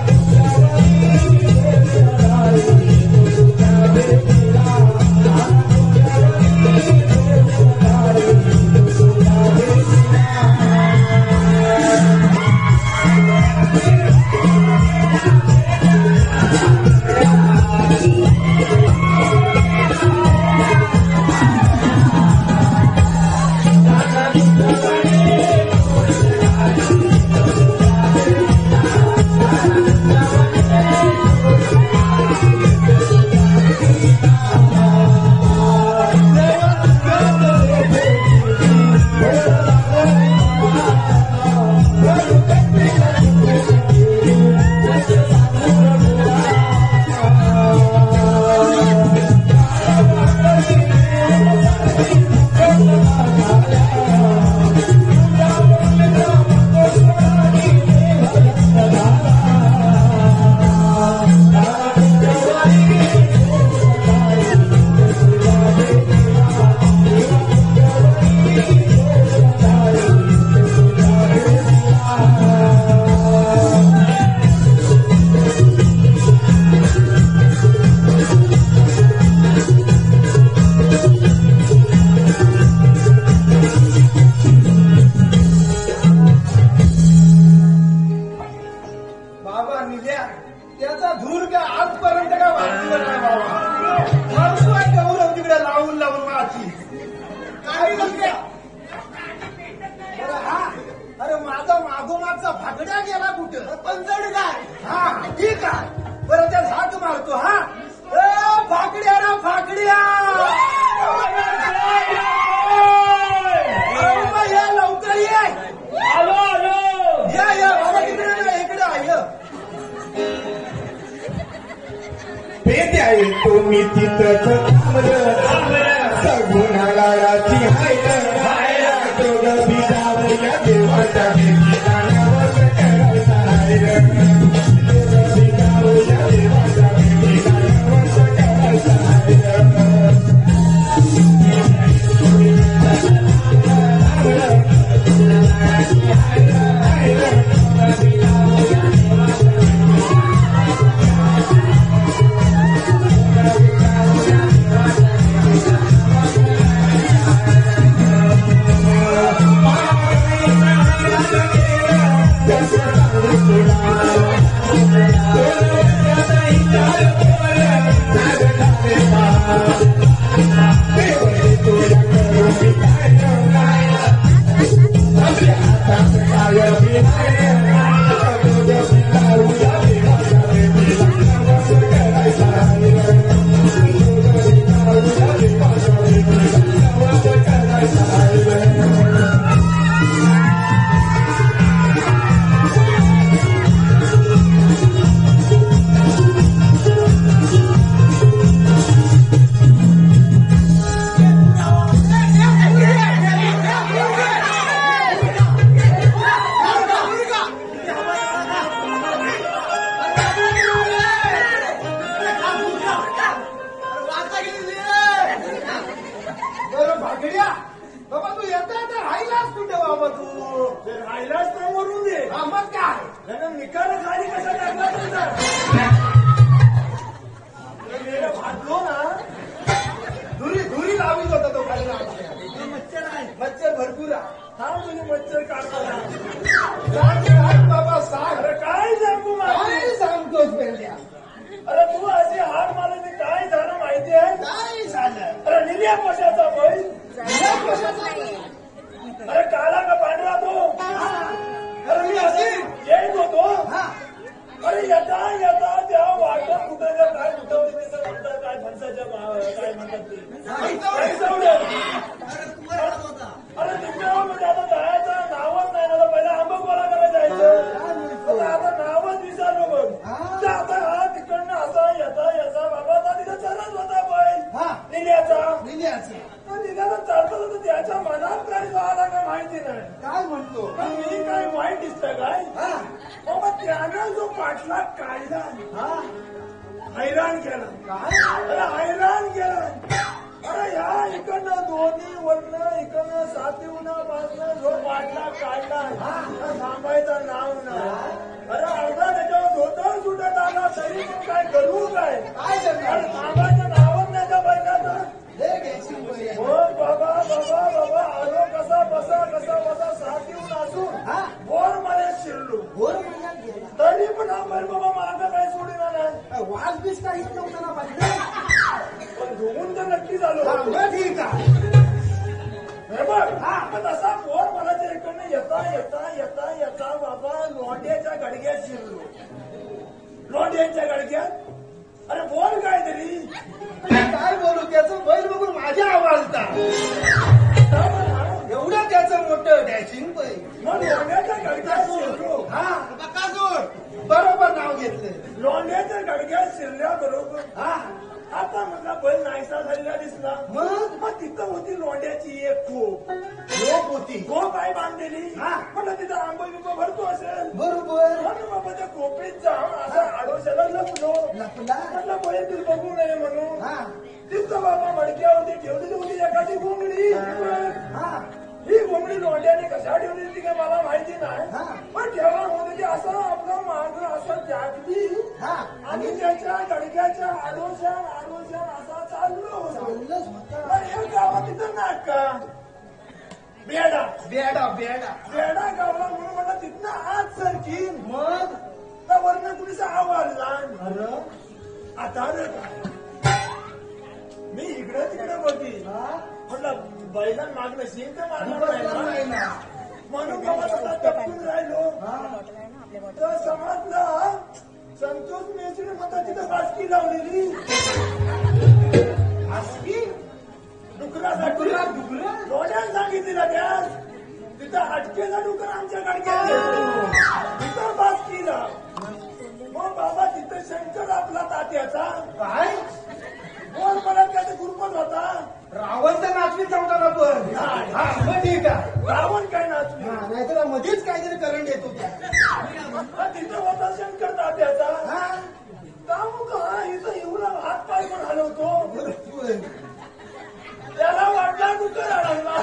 बाबा निल्या त्याचा धूर काय आजपर्यंत काय वाचला नाही बाबा. माणूस आहे गौरव तिकडे लावून लावून माझी काही नसल्या. बरं हा, अरे माझा मागोमागचा भागड्या गेला कुठं पण जड काय. हा ठीक आहे, बरं त्यात हात मारतो. हा फाकड्या ना फाकड्या, या लवकर ये. आलो आलो. या बाबा तिकडे ना इकडे आहे. पेट आहे तुम्ही तिथंच सगुणाला राती हायला दोघं बिजावर या देवाच्या ठिकाणावर करायचा हायला. दोघं बिजावर या देवाच्या ठिकाणावर करायचा हायला. मच्छर भरपूर आहे. हा तुम्ही मच्छर काढता बाबा सांग. अरे काय निळ्या पोशाचा बैल. अरे काळा का पांढरा तो? अरे मी असे येत होतो. अरे येता येता त्या वाटत कुठं काय कुठं म्हणतात काय फणसाच्या काय म्हणतात ते अरे तिकडे आता जायचं नावच नाही ना. पहिला आंबा करायला जायचं. आता नावच विचारलो बघ. आता हा तिकडनं असा येता बाबा तिथं चलत होता बैल निल्याचा चालतो तर त्याच्या मनात काय झाला काय माहिती नाही. काय म्हणतो? मी काय वाईट दिसतं काय बाबा त्यानं जो पाठलाग काढला हैराण केला. अरे हैराण केला. अरे ह्या इकडनं दोन्ही वरनं इकडनं सातीवनापासनं जो पाठलाग काढला थांबायचं नाव नाही. अरे अर्धा त्याच्यावर धोतर सुटत आला तरी पण काय करू काय थांबायचं नावच नाही त्या बैलाचं. हो बाबा आलो कसा बसा साथीहून असून बोर मध्ये शिरलो. तरी पण हा बैल बाबा मागं काय सोडीना नाही. वाज बीस काहीच नव्हतं ना पाहिजे. पण धुवून तर नक्की झालो. ठीक आहे. हे बघ तसा बोर मला इकडनं येता बाबा लोंढ्याच्या गडग्यात शिरलो. लोंढ्यांच्या गडग्यात अरे बोल काय तरी काय बोलू? त्याचं बैल बघून माझ्या आवडता एवढं त्याचं मोठं डॅशिंग बैल. मग लोंढ्याच्या गडग्यात शिरलो. बरोबर नाव घेतलं. लोंढ्याच्या गडग्यात शिरल्या बरोबर आता मला बैल नाहीसा झालेला दिसला. मग तिथं होती लोंढ्याची एक खोप होती. खोप आहे बांधलेली. म्हटलं तिथं आंबा बिंबा भरतो असेल. बरोबर. म्हणून बाबा त्या खोपीत जाऊन असा आडोशाला लपलो. म्हटलं बैल ती बघू नये म्हणून तिथं बाबा मडक्यावरती ठेवलेली होती एखादी घोंगडी. ही घोंगडी लोंढ्याने कशा ठेवली ती काय मला माहिती नाही. पण ठेवा होती असं आपलं माग असं जागली आणि त्याच्या गडक्याच्या आडोशान असा चाललो होतो. एक गावात तिथं नाका बेडा गावला म्हणून मला तिथनं आज सरकी. मग त्या वरनं कुणीचा आवाज अरे आता मी इकडे तिकडे बघी म्हटलं बैलां मागणं शिंक मारणार नाही ना म्हणून गावाला टपकून राहिलो. तर समजलं संतोष मेसरी म्हणतात तिथं बासकी लावलेली. बासकी डुकरासाठी लोण्यानं सांगितलेला त्यास तिथं अटकेला डुकर आमच्या गाडक्यात तिथं बासकीला. मग बाबा तिथं शंकर आपला तात्याचा काय बोल परत त्याचा गुरुपत होता. रावण तर नाचवी चौटाला पण ठीक आहे. रावण काय नाचवी नाहीतर मध्येच काहीतरी करंट येतो. तिथं होता शंकर तात्याचा. इथं एवढा हात पाय पण हलवतो. त्याला वाटला डुकर अडवला.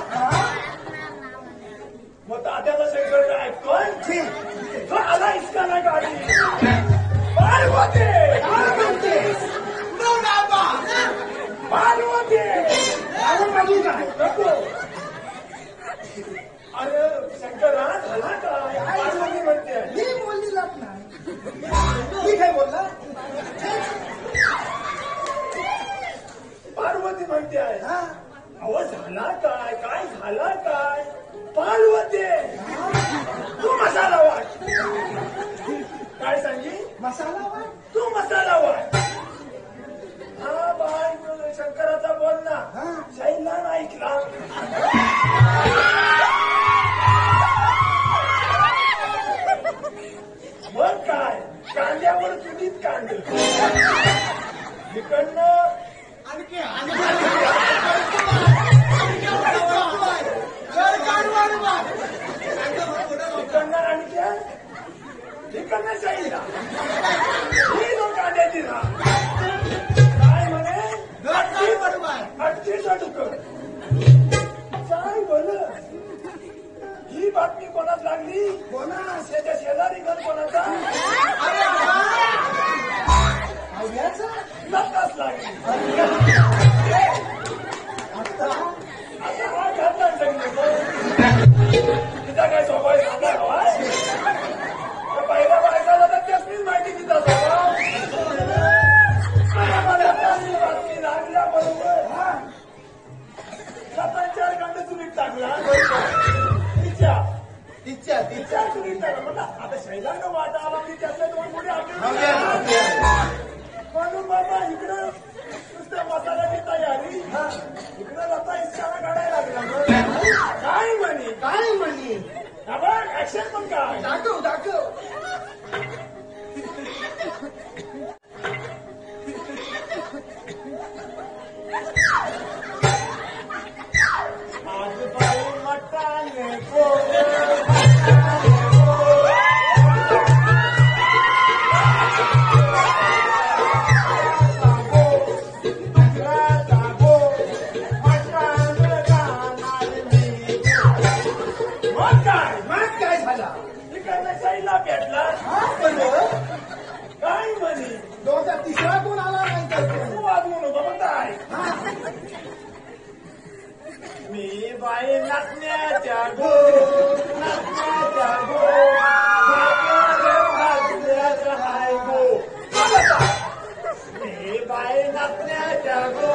मग तात्याचा शंकर काय ऐकतोय आला इसका ना गाडी पार्वती काय नको. अरे शंकर झाला काय पार्वती म्हणते. मी बोललीलाच नाही. मी काय बोलला? पार्वती म्हणते आहे अहो झाला काय काय झाला काय पार्वती तू मसाला वाट. काय सांगी मसाला वाट तू मसाला वाट. हा बाय शंकराचा बोल ना शैलान ऐकला. मग काय कांद्यावर चुलीत कांदे इकडनं आणखी इकडनं आणखी इकडनं शैला ही दोन कांद्याची ना काय म्हणे अटकीचं डुकर. काय बोल ही बातमी कोणाच लागली? कोणास त्याच्या शेजारी घर कोणाचा नक्काच लागली. आता हा घातला तिचा काय स्वभाव सांगा हवा पहिल्या बायकाला तर त्याच माहिती तिचा स्वभाव. बातमी लागल्या बरोबर इकडे जाता इतक्याला काढायला लागला काय म्हणे काय म्हणे ऍक्शन पण काय दाखव दाखव आज बाई मटाने भेटला काय म्हणे दोघा तिसरा कोण आला नाही तर तू वाजवू नको म्हणताय me by नाचण्याच्या go नाचण्याच्या go high go me by नाचण्याच्या गो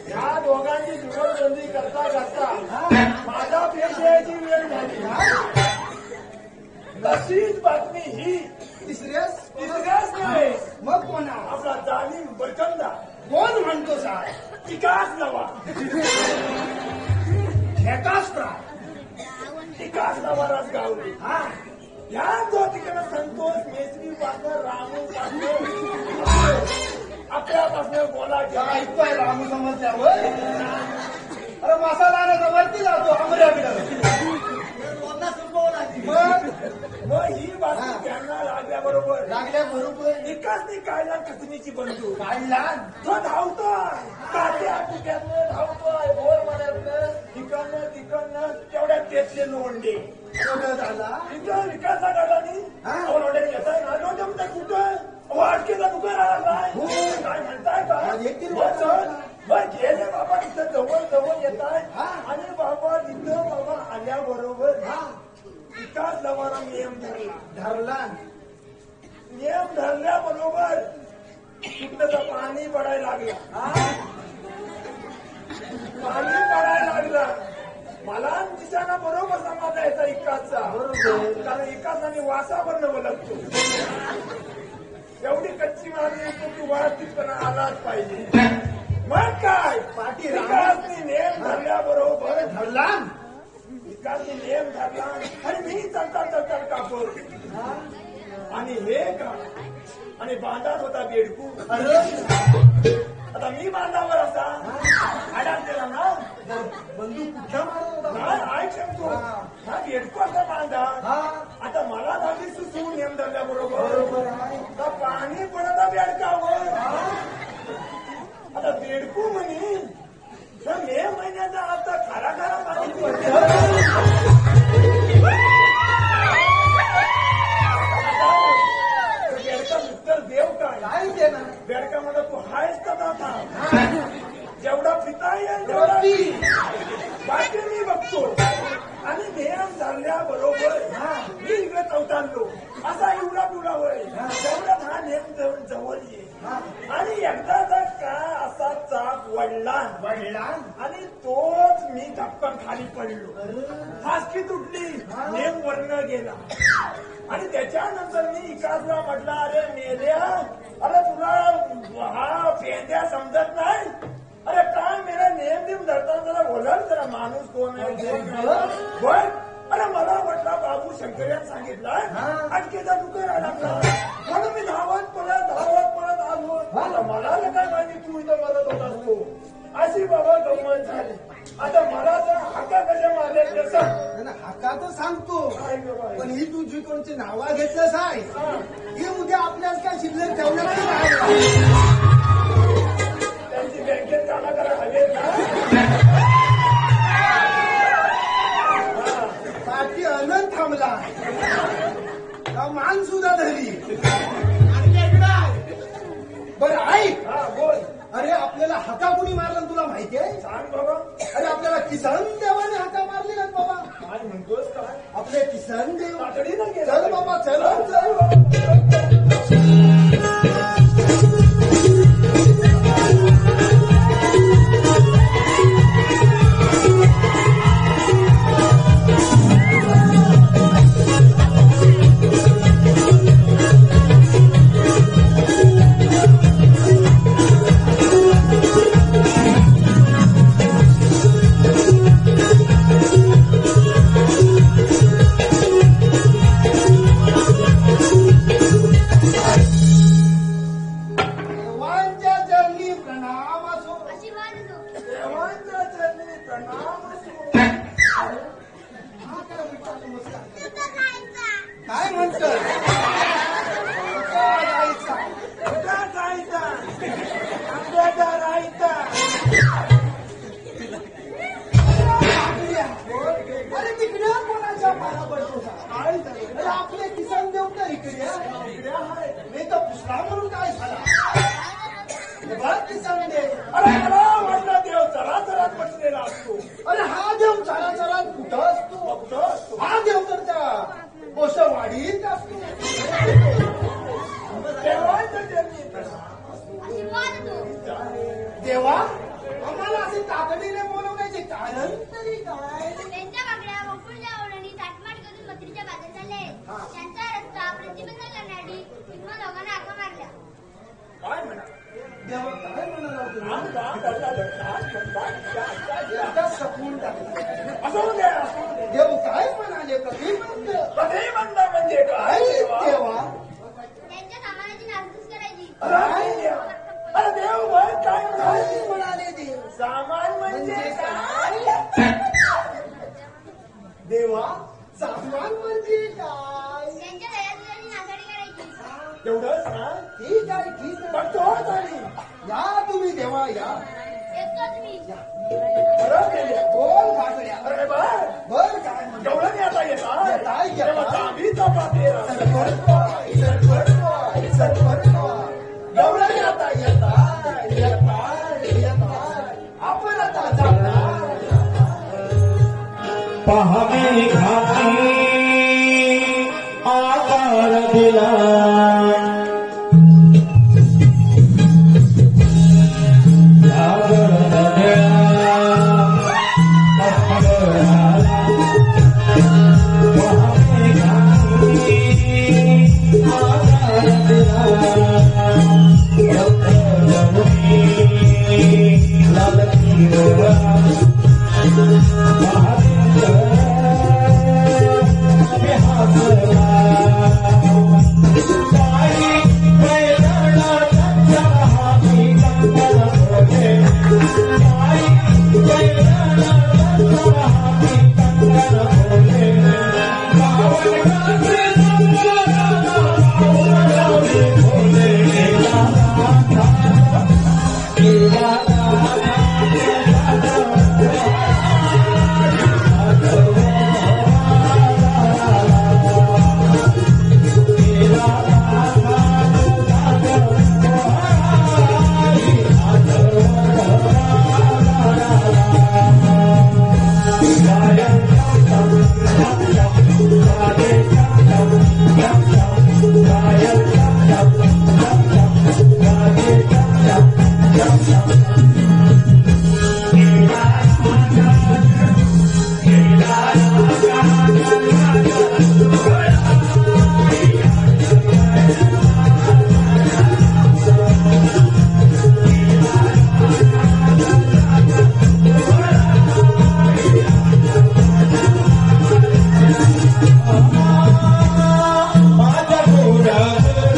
या दोघांची जुळवबंदी करता करता माझ्या पेशाची वेळ झाली तशीच बातमी ही तिसऱ्याच नाही मग कोणा आपला जाणीव बटंदा कोण म्हणतो साय विकास नवा एकास्त्रा विकास नवाराच गावली या जो तिकडे संतोष मेसरी पासन रामू पासन आपल्यापासून बोला ऐकतोय रामू समजल्यावर अरे मसाला आणायचा वरती जातो आमऱ्याकडे मग ही बातमी त्यांना लागल्याबरोबर लागल्याबरोबर विकासने काढला कसमीची बंदूक काढला तो धावतोय काट्या कुट्यातनं धावतोय भोर मनातनं तिकडनं तेवढ्यात तेचले लोंडे झाला तिथं विकासला काढला लोंड्याने येताय ना लोंड्या म्हणतात कुठं वाटकेचा दुकान आला काय म्हणताय का बरं गेले बाबा तिथं जवळ जवळ येताय आणि बाबा तिथं बाबा आल्याबरोबर विकास लवारा नियम धरला नियम धरल्याबरोबर कुठलं पाणी पडायला लागलं पाणी पडायला लागलं मला दिसाना बरोबर समाज यायचा इकासचा बरोबर कारण इकासाने वासावर ओळखतो एवढी कच्ची मागणी तू वाहतूकपणा आलाच पाहिजे मग काय पाठी विकासने नियम धरल्याबरोबर धरला विकासने नियम धरला आणि मी चलता कापड आणि हे का आणि बांधात होता बेडकू आता मी बांधावर असा आडात गेला ना बंदूक कुठला मारत होता ऐक सांगतो हा बेडकू असा बांधा आता मला झाली सुचवून नियम धरल्याबरोबर का पाणी पडत बेडकावर आता बेडकू म्हणे तर मे महिन्याचा आता खरा खरा पाणी पडलं बेडका उत्तर देव काय ते ना बेडका म्हणा तू हायच का जेवढा पिता येईल तेवढा बाकी मी बघतो आणि नियम झाल्याबरोबर मी इकडे चौथांलो असा एवढा पिवळा होय तेवढ्यात हा नियम जवळ येईल आणि एकदाचा का असा चाप वडला आणि तोच मी धपकन खाली पडलो हासकी तुटली नेम वर्ण गेला आणि त्याच्यानंतर मी इकासला म्हटलं अरे मेल्या अरे तुला हा पेंद्या समजत नाही अरे काय मेरा नेम धरताना जरा बोलाल जरा माणूस कोण आहे बर अरे मला म्हटलं बाबू शंकर्यानं सांगितलं अटकेचा दुकान लागला म्हणून मी धावत पळत आलो आता मला काय माहिती तू इथं मदत होत असतो अशी बाबा गंमत झाली आता मला तर हाका कशा मारल्या तसं हाका तर सांगतो पण ही तुझी कोणची नावा घेतलंच आहे हे उद्या आपल्याला काय शिल्लक ठेवणार त्यांची बँकेत कामा करा हवेत ना पाठी अनंत थांबला मान सुद्धा धरली बरं ऐक बोल अरे आपल्याला हाका कुणी मारला तुला माहितीये सांग बाबा अरे आपल्याला किसन देवाने हाका मारली ना बाबा काय म्हणतोस काय आपले किसन देव तातडीनं गेला चल बाबा चल दुसरा म्हणून काय झाला बघ की सांगते. अरे मला वाटलं देव चराचरात बसलेला असतो. अरे हा देव चराचरात कुठं असतो? कुठं असतो? हा देव तर त्या कोशवाडीत असतो. देवाचं त्यांनी तसा. आशीर्वाद तो. देवा आम्हाला असे तातडीने बोलवण्याचे कारण तरी काय? त्यांच्या बाकड्या वकुळच्या ओढणी ताटमाट करून मत्रीच्या बाजार झाले. त्यांचा रस्ता प्रतिबंध करण्यासाठी सिंह लोकांना हाका मारल्या. काय म्हणा देवा काय म्हणाला तुम्ही? आमचा करता धरता एकदा सपून टाकला. असू दे असू दे. देव काय म्हणाले? प्रतिबंध प्रतिबंध म्हणजे काय देवा? देवा त्यांच्या सामानाची नासधूस करायची. अरे देव, अरे देव बघ काय काय म्हणाले. म्हणाले देव? सामान म्हणजे काय? देवा सामान म्हणजे काय? त्यांच्या दयादुधाची नासाडी करायची. एवढंच ना ठीक आहे ठीक आहे. पण तो तरी या तुम्ही देवा या. येतोच मी. बरं केलं. कोण भाकड्या? अरे बर बर काय म्हणतो? एवढं नाही आता येता, येतात येता. तेव्हा चांदीचा पातेला. सरपरवाय, सरपरवाय, सरपरवाय. एवढं नाही आता येताय, येताय, येताय. आपण आता जाणार. पहावे घाती आकार दिला सागर नद्या अफगणाला. पहावे घाती आकार दिला रक्त जमुनी लालकी रोडा. माझ्या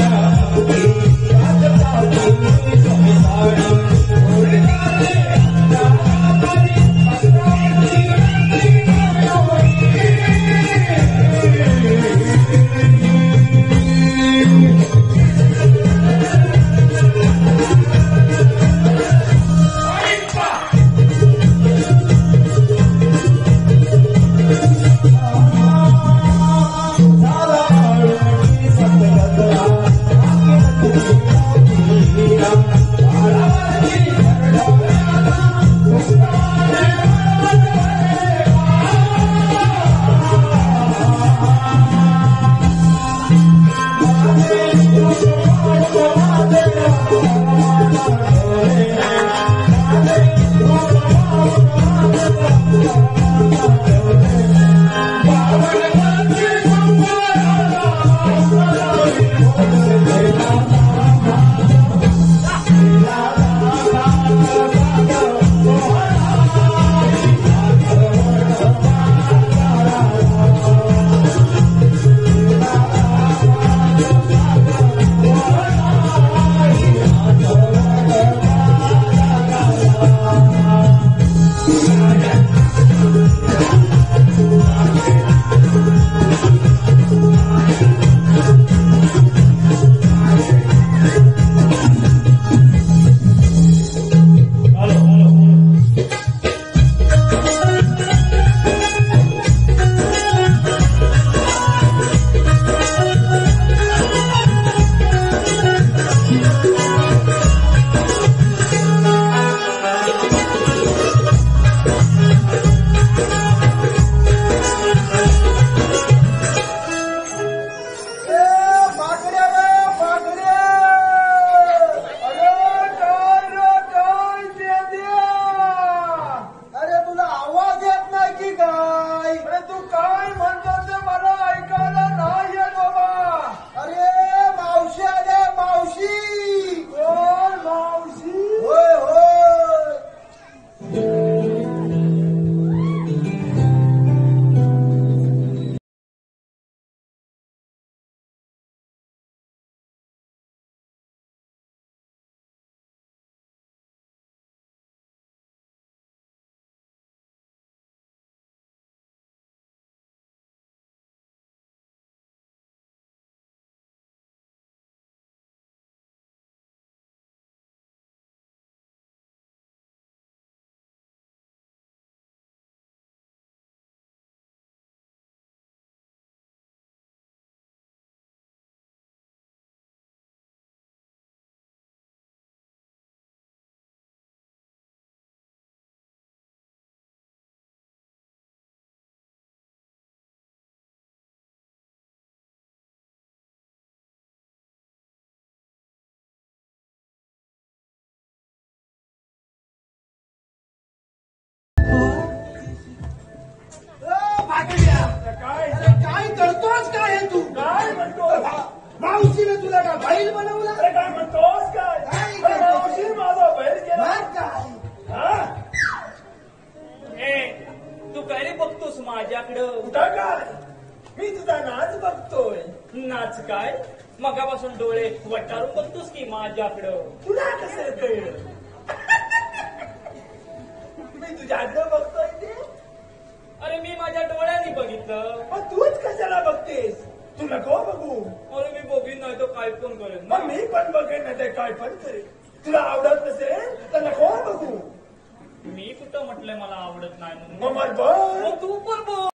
मावशीने तुला का बैल बनवला? अरे काय म्हणतोस काय? अरे मावशी माझा बैल केला काय? तू काय रे बघतोस माझ्याकडं? कुठं काय? मी तुझा नाच बघतोय. नाच काय? मगापासून डोळे वटारून बघतोस की माझ्याकडं? तुला कसं कळलं? मी तुझ्याकडं बघतोय ते. अरे मी माझ्या डोळ्यांनी बघितलं. मग तूच कशाला बघतेस? तू नको बघू. अरे मी बघीन नाही तो काय पण करेन. मग मी पण बघेन नाही ते काय पण करेन. तुला आवडत नसेल तर नको बघू. मी कुठं म्हटलंय मला आवडत नाही म्हणून? मग बघ. मग तू पण बघ.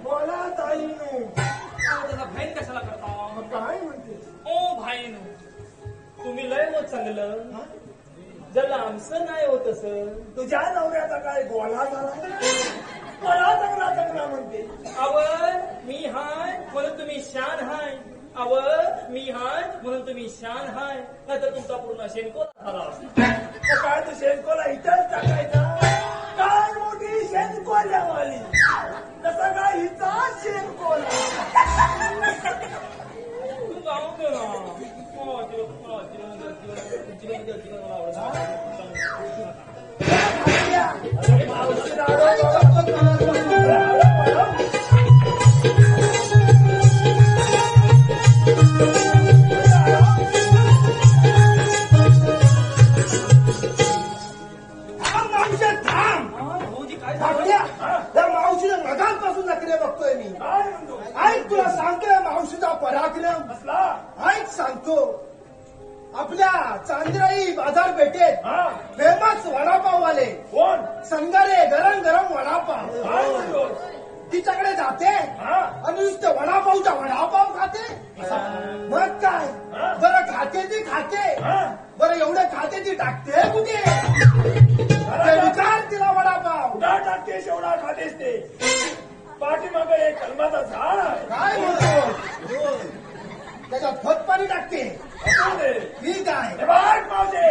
बोला ताईनू. त्याला बहीण कशाला करता? मग काय म्हणते? ओ भाईनो, तुम्ही लय मग चांगलं. जर आमचं नाही होत असं. तुझ्या नवऱ्याचा काय गोळा झाला? मला चांगला चांगला म्हणते. आवर मी हाय म्हणून तुम्ही शान हाय. आवर मी हाय म्हणून तुम्ही शान हाय. नाहीतर तुमचा पूर्ण शेणकोला झाला असता. काय तू शेणकोला इथंच टाकायचा? काय मोठी शेणकोल्यावाली. तसा काय हिचा शेणकोला. तू जाऊन दे ना. त्या मावशीला नगांपासून नकरे बघतोय मी. ऐक तुला सांगतोय मावशीचा पराक्रम असला. ऐक सांगतो. आपल्या चांदराई बाजारपेठेत फेमस वडापाववाले कोण? संगारे गरम गरम वडापाव. तिच्याकडे जाते आणि नुसतं वडापावचा वडापाव खाते. मग काय बरं खाते ती खाते. बरं एवढं खाते ती टाकते कुठे? विचार तिला वडापाव कुठं टाकतेस? एवढा खातेस ते? पाठीमागं एक कलमाचा झाड आहे. काय म्हणतो? त्याच्यात खत पाणी टाकते. मी काय मावशे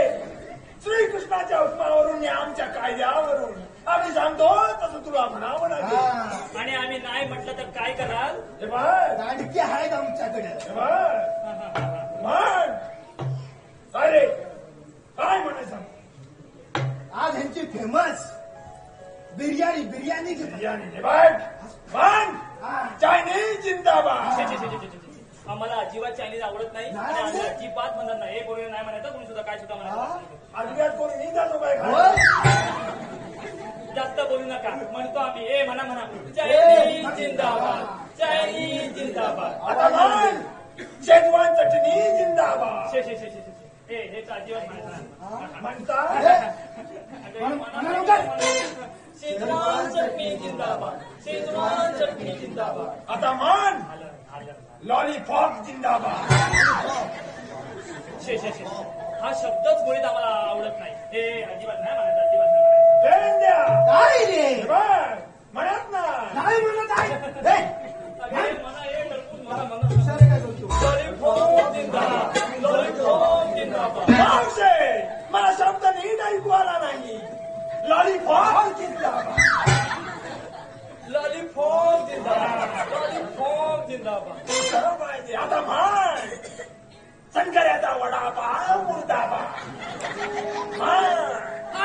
श्रीकृष्णाच्या हुकमावरून आमच्या कायद्यावरून आम्ही सांगतो तसं तुला म्हणावं लागेल. आणि आम्ही नाही म्हटलं तर काय कराल? दांडके आहेत आमच्याकडे. अरे काय म्हणायचं? आज ह्यांची फेमस बिर्याणी बिर्याणी चायनीज जिंदाबाद. आम्हाला अजिबात चायनीज आवडत नाही आणि आम्ही अजिबात म्हणत नाही. हे कोणी नाही म्हणायचं, कोणी सुद्धा काय सुद्धा म्हणायचं. अजिबात कोणी नाही जातो काय? जास्त बोलू नका. म्हणतो आम्ही. ए म्हणा म्हणा चायनीज जिंदाबाद, चायनीज जिंदाबाद. आता म्हण शेजवान चटणी जिंदाबाद. शे शे शे शे शे. हे अजिबात म्हणता शेजवान चटणी जिंदाबाद, शेजवान चटणी जिंदाबाद. आता म्हण लॉलीपॉप जिंदाबाद. शे शे शे. हा शब्दच मुळीच आम्हाला आवडत नाही. हे अजिबात नाही म्हणायचं, अजिबात नाही म्हणायचं. काय रे म्हणत नाही म्हणत आहे. म्हणा हे टरकून म्हणा लॉलीपॉप जिंदाबाद, लॉलीपॉप जिंदाबाद. मला शब्द नीट ऐकू आला नाही. लॉलीपॉप जिंदाबाद, लॉलीपॉप जिंदाबाद, लॉलीपॉप जिंदाबाद. पाहिजे. आता म्हण संकऱ्याचा वडापाव मुर्दाबाद.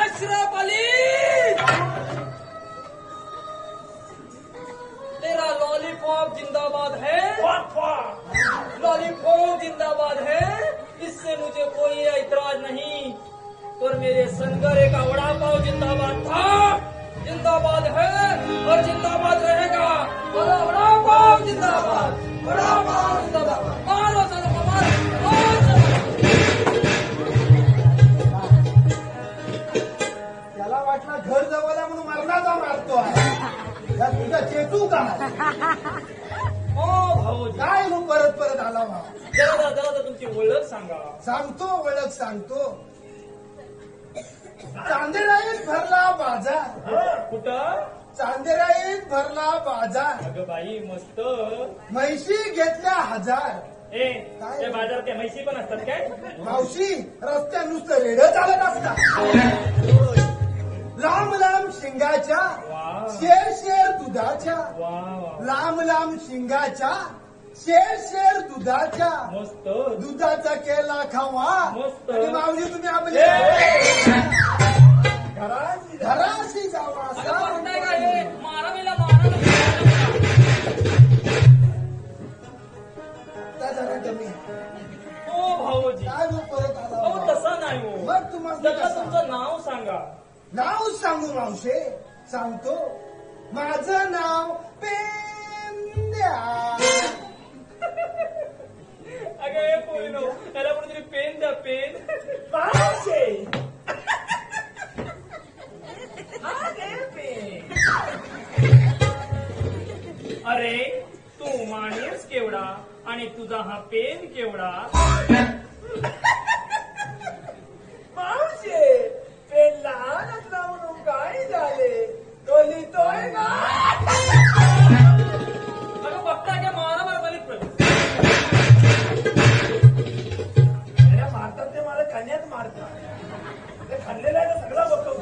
अशरफ अली जिंदाबाद है और जिंदाबाद रहेगा। बोलो वडापाव जिंदाबाद, वडापाव जिंदाबाद, मारो सर त्याला वाटलं घर जवळ आहे म्हणून मरणाचा मारतो आहे. या तुझा चेतू का ओ भाऊजी, काय मग परत परत आला बा. जरा तुमची ओळख सांगा. सांगतो ओळख सांगतो. चांदेराईत भरला बाजार, कुठं? चांदेराईत भरला बाजार. अगं बाई मस्त. म्हैशी घेतल्या 1000. ए त्या बाजारात त्या म्हैशी पण असतात काय? मावशी रस्त्यात नुसतं रेडं चालत असतात. लांब लांब शिंगाच्या, वा शेर शेर दुधाच्या. वा वा. लांब लांब शिंगाच्या, शेर शेर दुधाच्या. मस्त. दुधाचा केला खावा. मस्त. आणि माऊली तुम्ही आपले घराशी जावा असा म्हणताय का हे? मारावीला मारा. त्या जरा कमी. ओ भाऊजी, काय मग परत आला अहो बा? तसा नाही हो. मग तुम्हाला जरा कसं? तुमचं नाव सांगा. नाव सांगू मावशे? सांगतो. माझं नाव पेंद्या. अगं हे पोरीनो, त्याला कोणतरी पेन द्या, पेन. मावशे अरे तू माणूस केवढा आणि तुझा हा पेन केवढा. मावशे पेन लहान असला म्हणून काय झाले? तो लिहितोय ना. अगं बघता का मारा बरं बलीत मारतात ते मला कन्यात मारतात. ते खाल्लेलं आहे ना सगळा बघतो.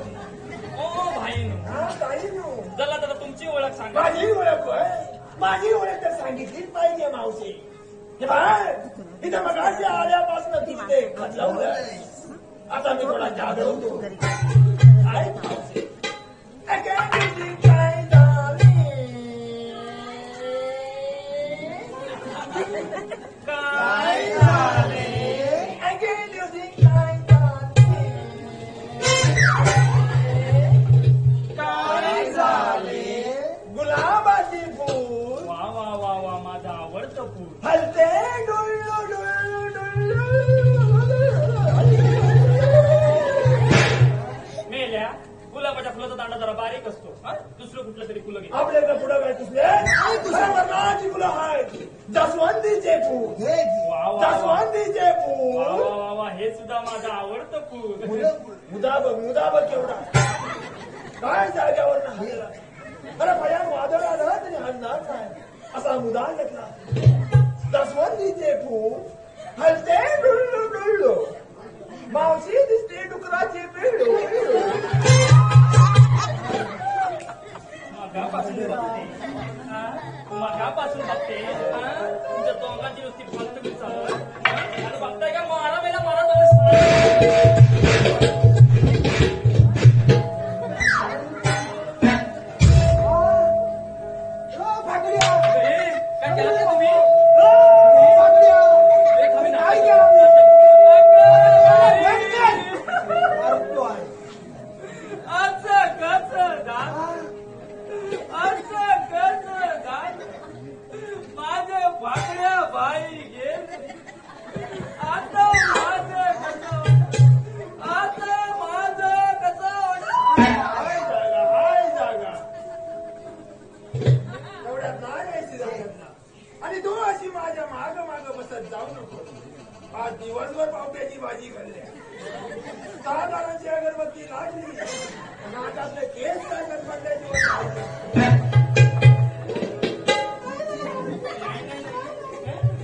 ओ भाई हा काही नो. जरा तुमची ओळख सांगा. माझी ओळख होय. माझी ओळख तर सांगितलीच पाहिजे मावशी. हे बाय इथं मग अशी आल्यापासून तुझ ते खाल्लं. आता मी थोडा जागवतो. काय मावशी? अगं तुझी काय झाली? काय झाले? अगं तुझी काय झाली? काय झाले? गुलाबाची फूल वा वा वा वा, माझं आवडतं फूल. हलते डुल्लू डुल्लू डुल्लू. मेल्या गुलाबाच्या फुलाचा दांडा जरा बारीक असतो. हा? दुसरं कुठलं तरी फुलं घे. आपल्याकडे पुढं काय तुझे वर्णाची फुलं आहेत. जास्वंदीचे फूल. वा वा वा. जास्वंदीचे वा फूल. वा वा वा, हे सुद्धा माझं आवडतं फूल. मुदा बघ केवढा. काय जाग्यावर नाही. अरे भयान वादळ आलं तरी हलणार नाही असा मुदा घेतला. जास्वंदीचे फूल हलते डुल्लू डुल्लू. मावशी दिसते डुकराचे पिल्लू. मगापासून बघते. हा? मगापासून बघते. हा? तुमच्या दोघांची नुसती फालतू चालू आहे. हा? आणि बघताय का मारा मेला मारा भाकड्या काय केलं ते तुम्ही? भाकड्या एक हवी ना. काय केलं मारतो आहे. असं कसं दाद? असं कसं दाद? माझ्या भाकड्या बाई गेले. आता माझं कसं? आता माझं कसं? हाय जागा. एवढ्यात नाही यायची जागा. आणि तू अशी माझ्या माग माग बसत जाऊ नको. आज दिवसभर पावट्याची भाजी खाल्ली. 6 दारांची अगरबत्ती लागली. नाकातले केस टाकत पडल्याची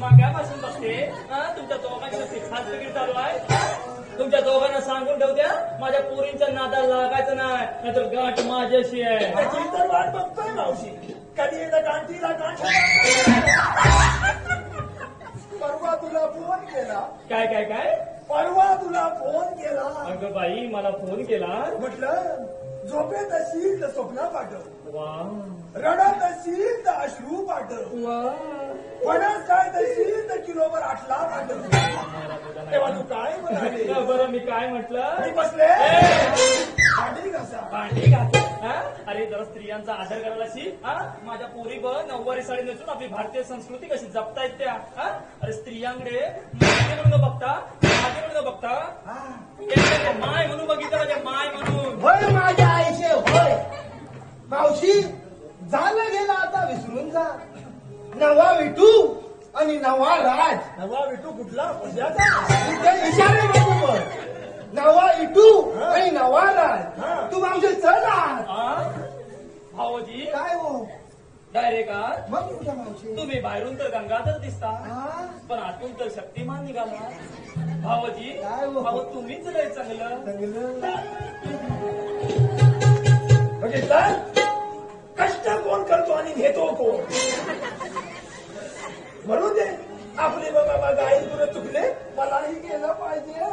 मागापासून बघते. हा? तुमच्या दोघांची नुसती फालतूगिरी चालू आहे. तुमच्या दोघांना सांगून ठेवू द्या, माझ्या पोरींच्या नादाला लागायचं नाही, नाहीतर गाठ माझ्याशी आहे. त्याची तर वाट बघतोय मावशी. कधी एकदा गांठीला गांठ. परवा तुला फोन केला. काय काय काय? परवा तुला फोन केला. अगं बाई मला फोन केला. म्हटलं झोपेत असील तर स्वप्न पाठव. वा रडत असील तर अश्रू पाठव. वा. फणस खात असील तर किलोवर 8 लाख पाठव. तेव्हा तू काय म्हणाले? बरं मी काय म्हटलं? मी बसले भांडी घासा. भांडी घासा. हा? अरे जरा स्त्रियांचा आदर करायला शिक. हा? माझ्या पोरी बघ नऊवारी साडी नेसून आपली भारतीय संस्कृती कशी जपतायत त्या. हा? अरे स्त्रियांकडे मागे म्हणून बघता, मागे म्हणून बघता, माय म्हणून बघितलं म्हणजे माय म्हणून. होय माझ्या आईचे होय. मावशी झालं गेलं आता विसरून जा. नवा विठू आणि नवा राज. नवा विठू कुठला कशाचा? इथे इशारे बरोबर. नवा इटू आणि नवा राज. तू मावशी चल आज. हा? भाऊजी काय हो डायरेक्ट मग तुझ्या मावशी तुम्ही बाहेरून तर गंगाधर दिसता हा? पण आतून तर शक्तिमान निघाला. भाऊजी काय हो? भाऊ तुम्हीच लय चांगलं. चांगलं. बघितलं कष्ट कोण करतो आणि घेतो कोण. म्हणून दे आपले बाबा गाई तुला चुकले मलाही केलं पाहिजे.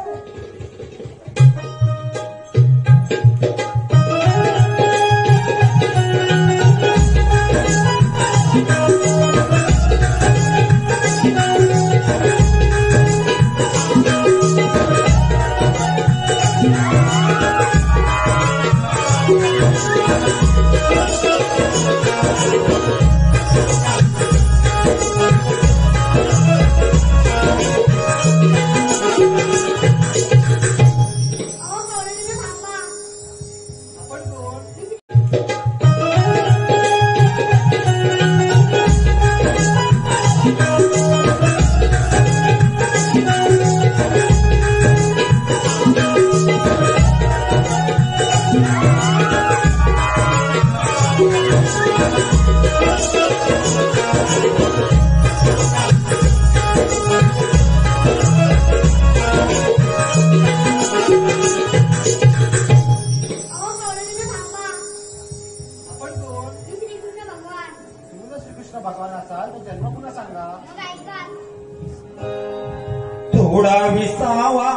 थोडा विसावा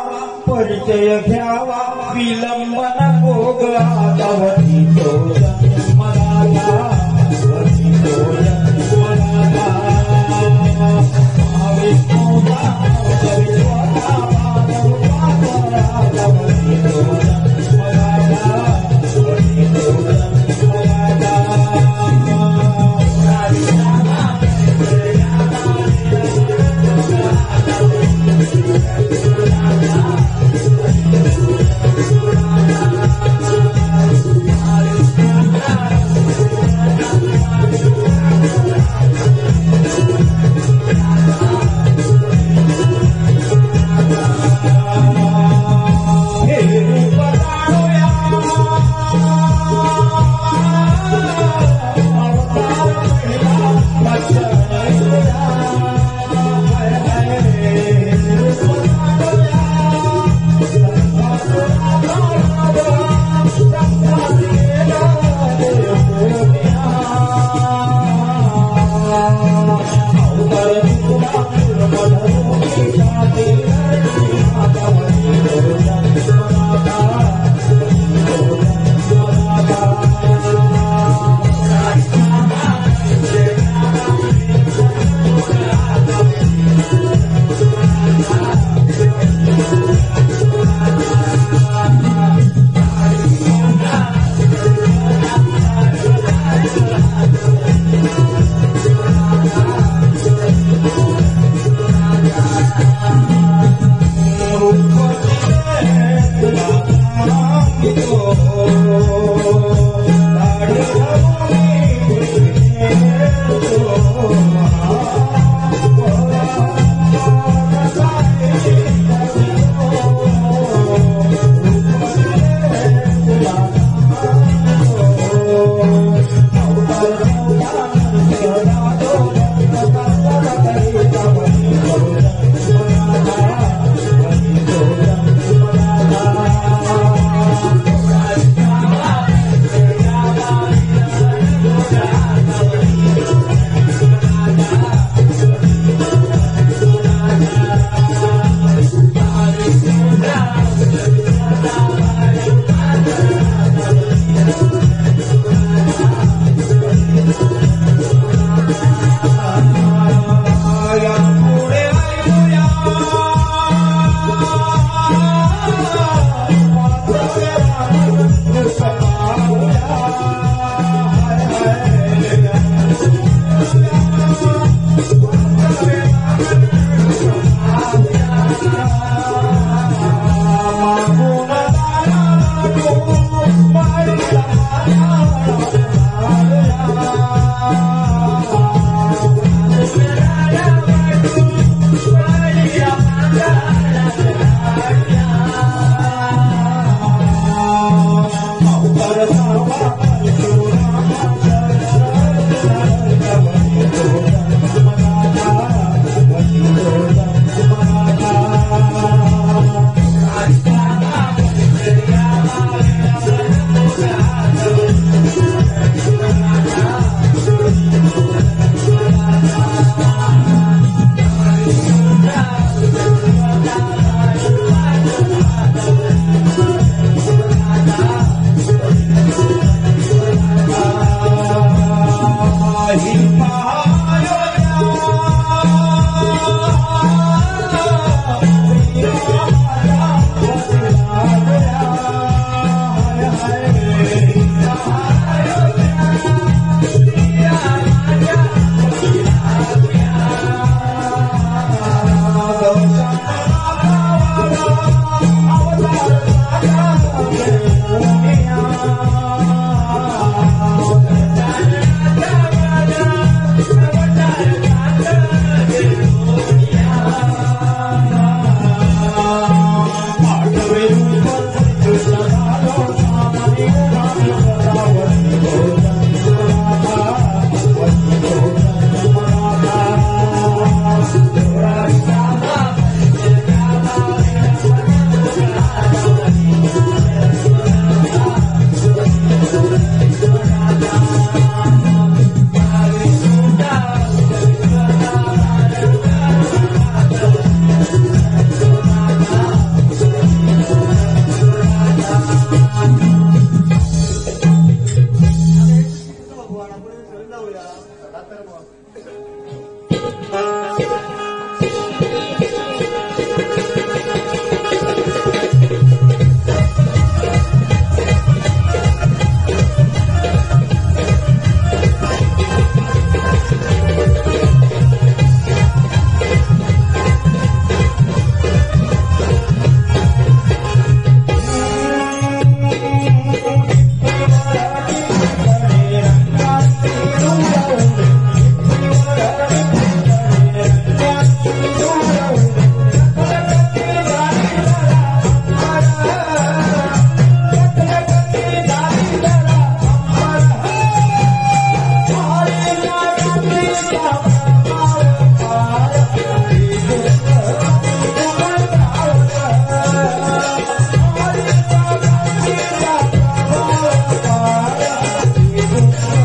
परिचय घ्यावा विलंबन भोग आतावती तो जन्मलाला वती तो जन्मलाला महाविष्णूचा विश्वता पादरूपावती तो जन्मलाला वती तो जन्मलाला. Hare तर मग Thank you.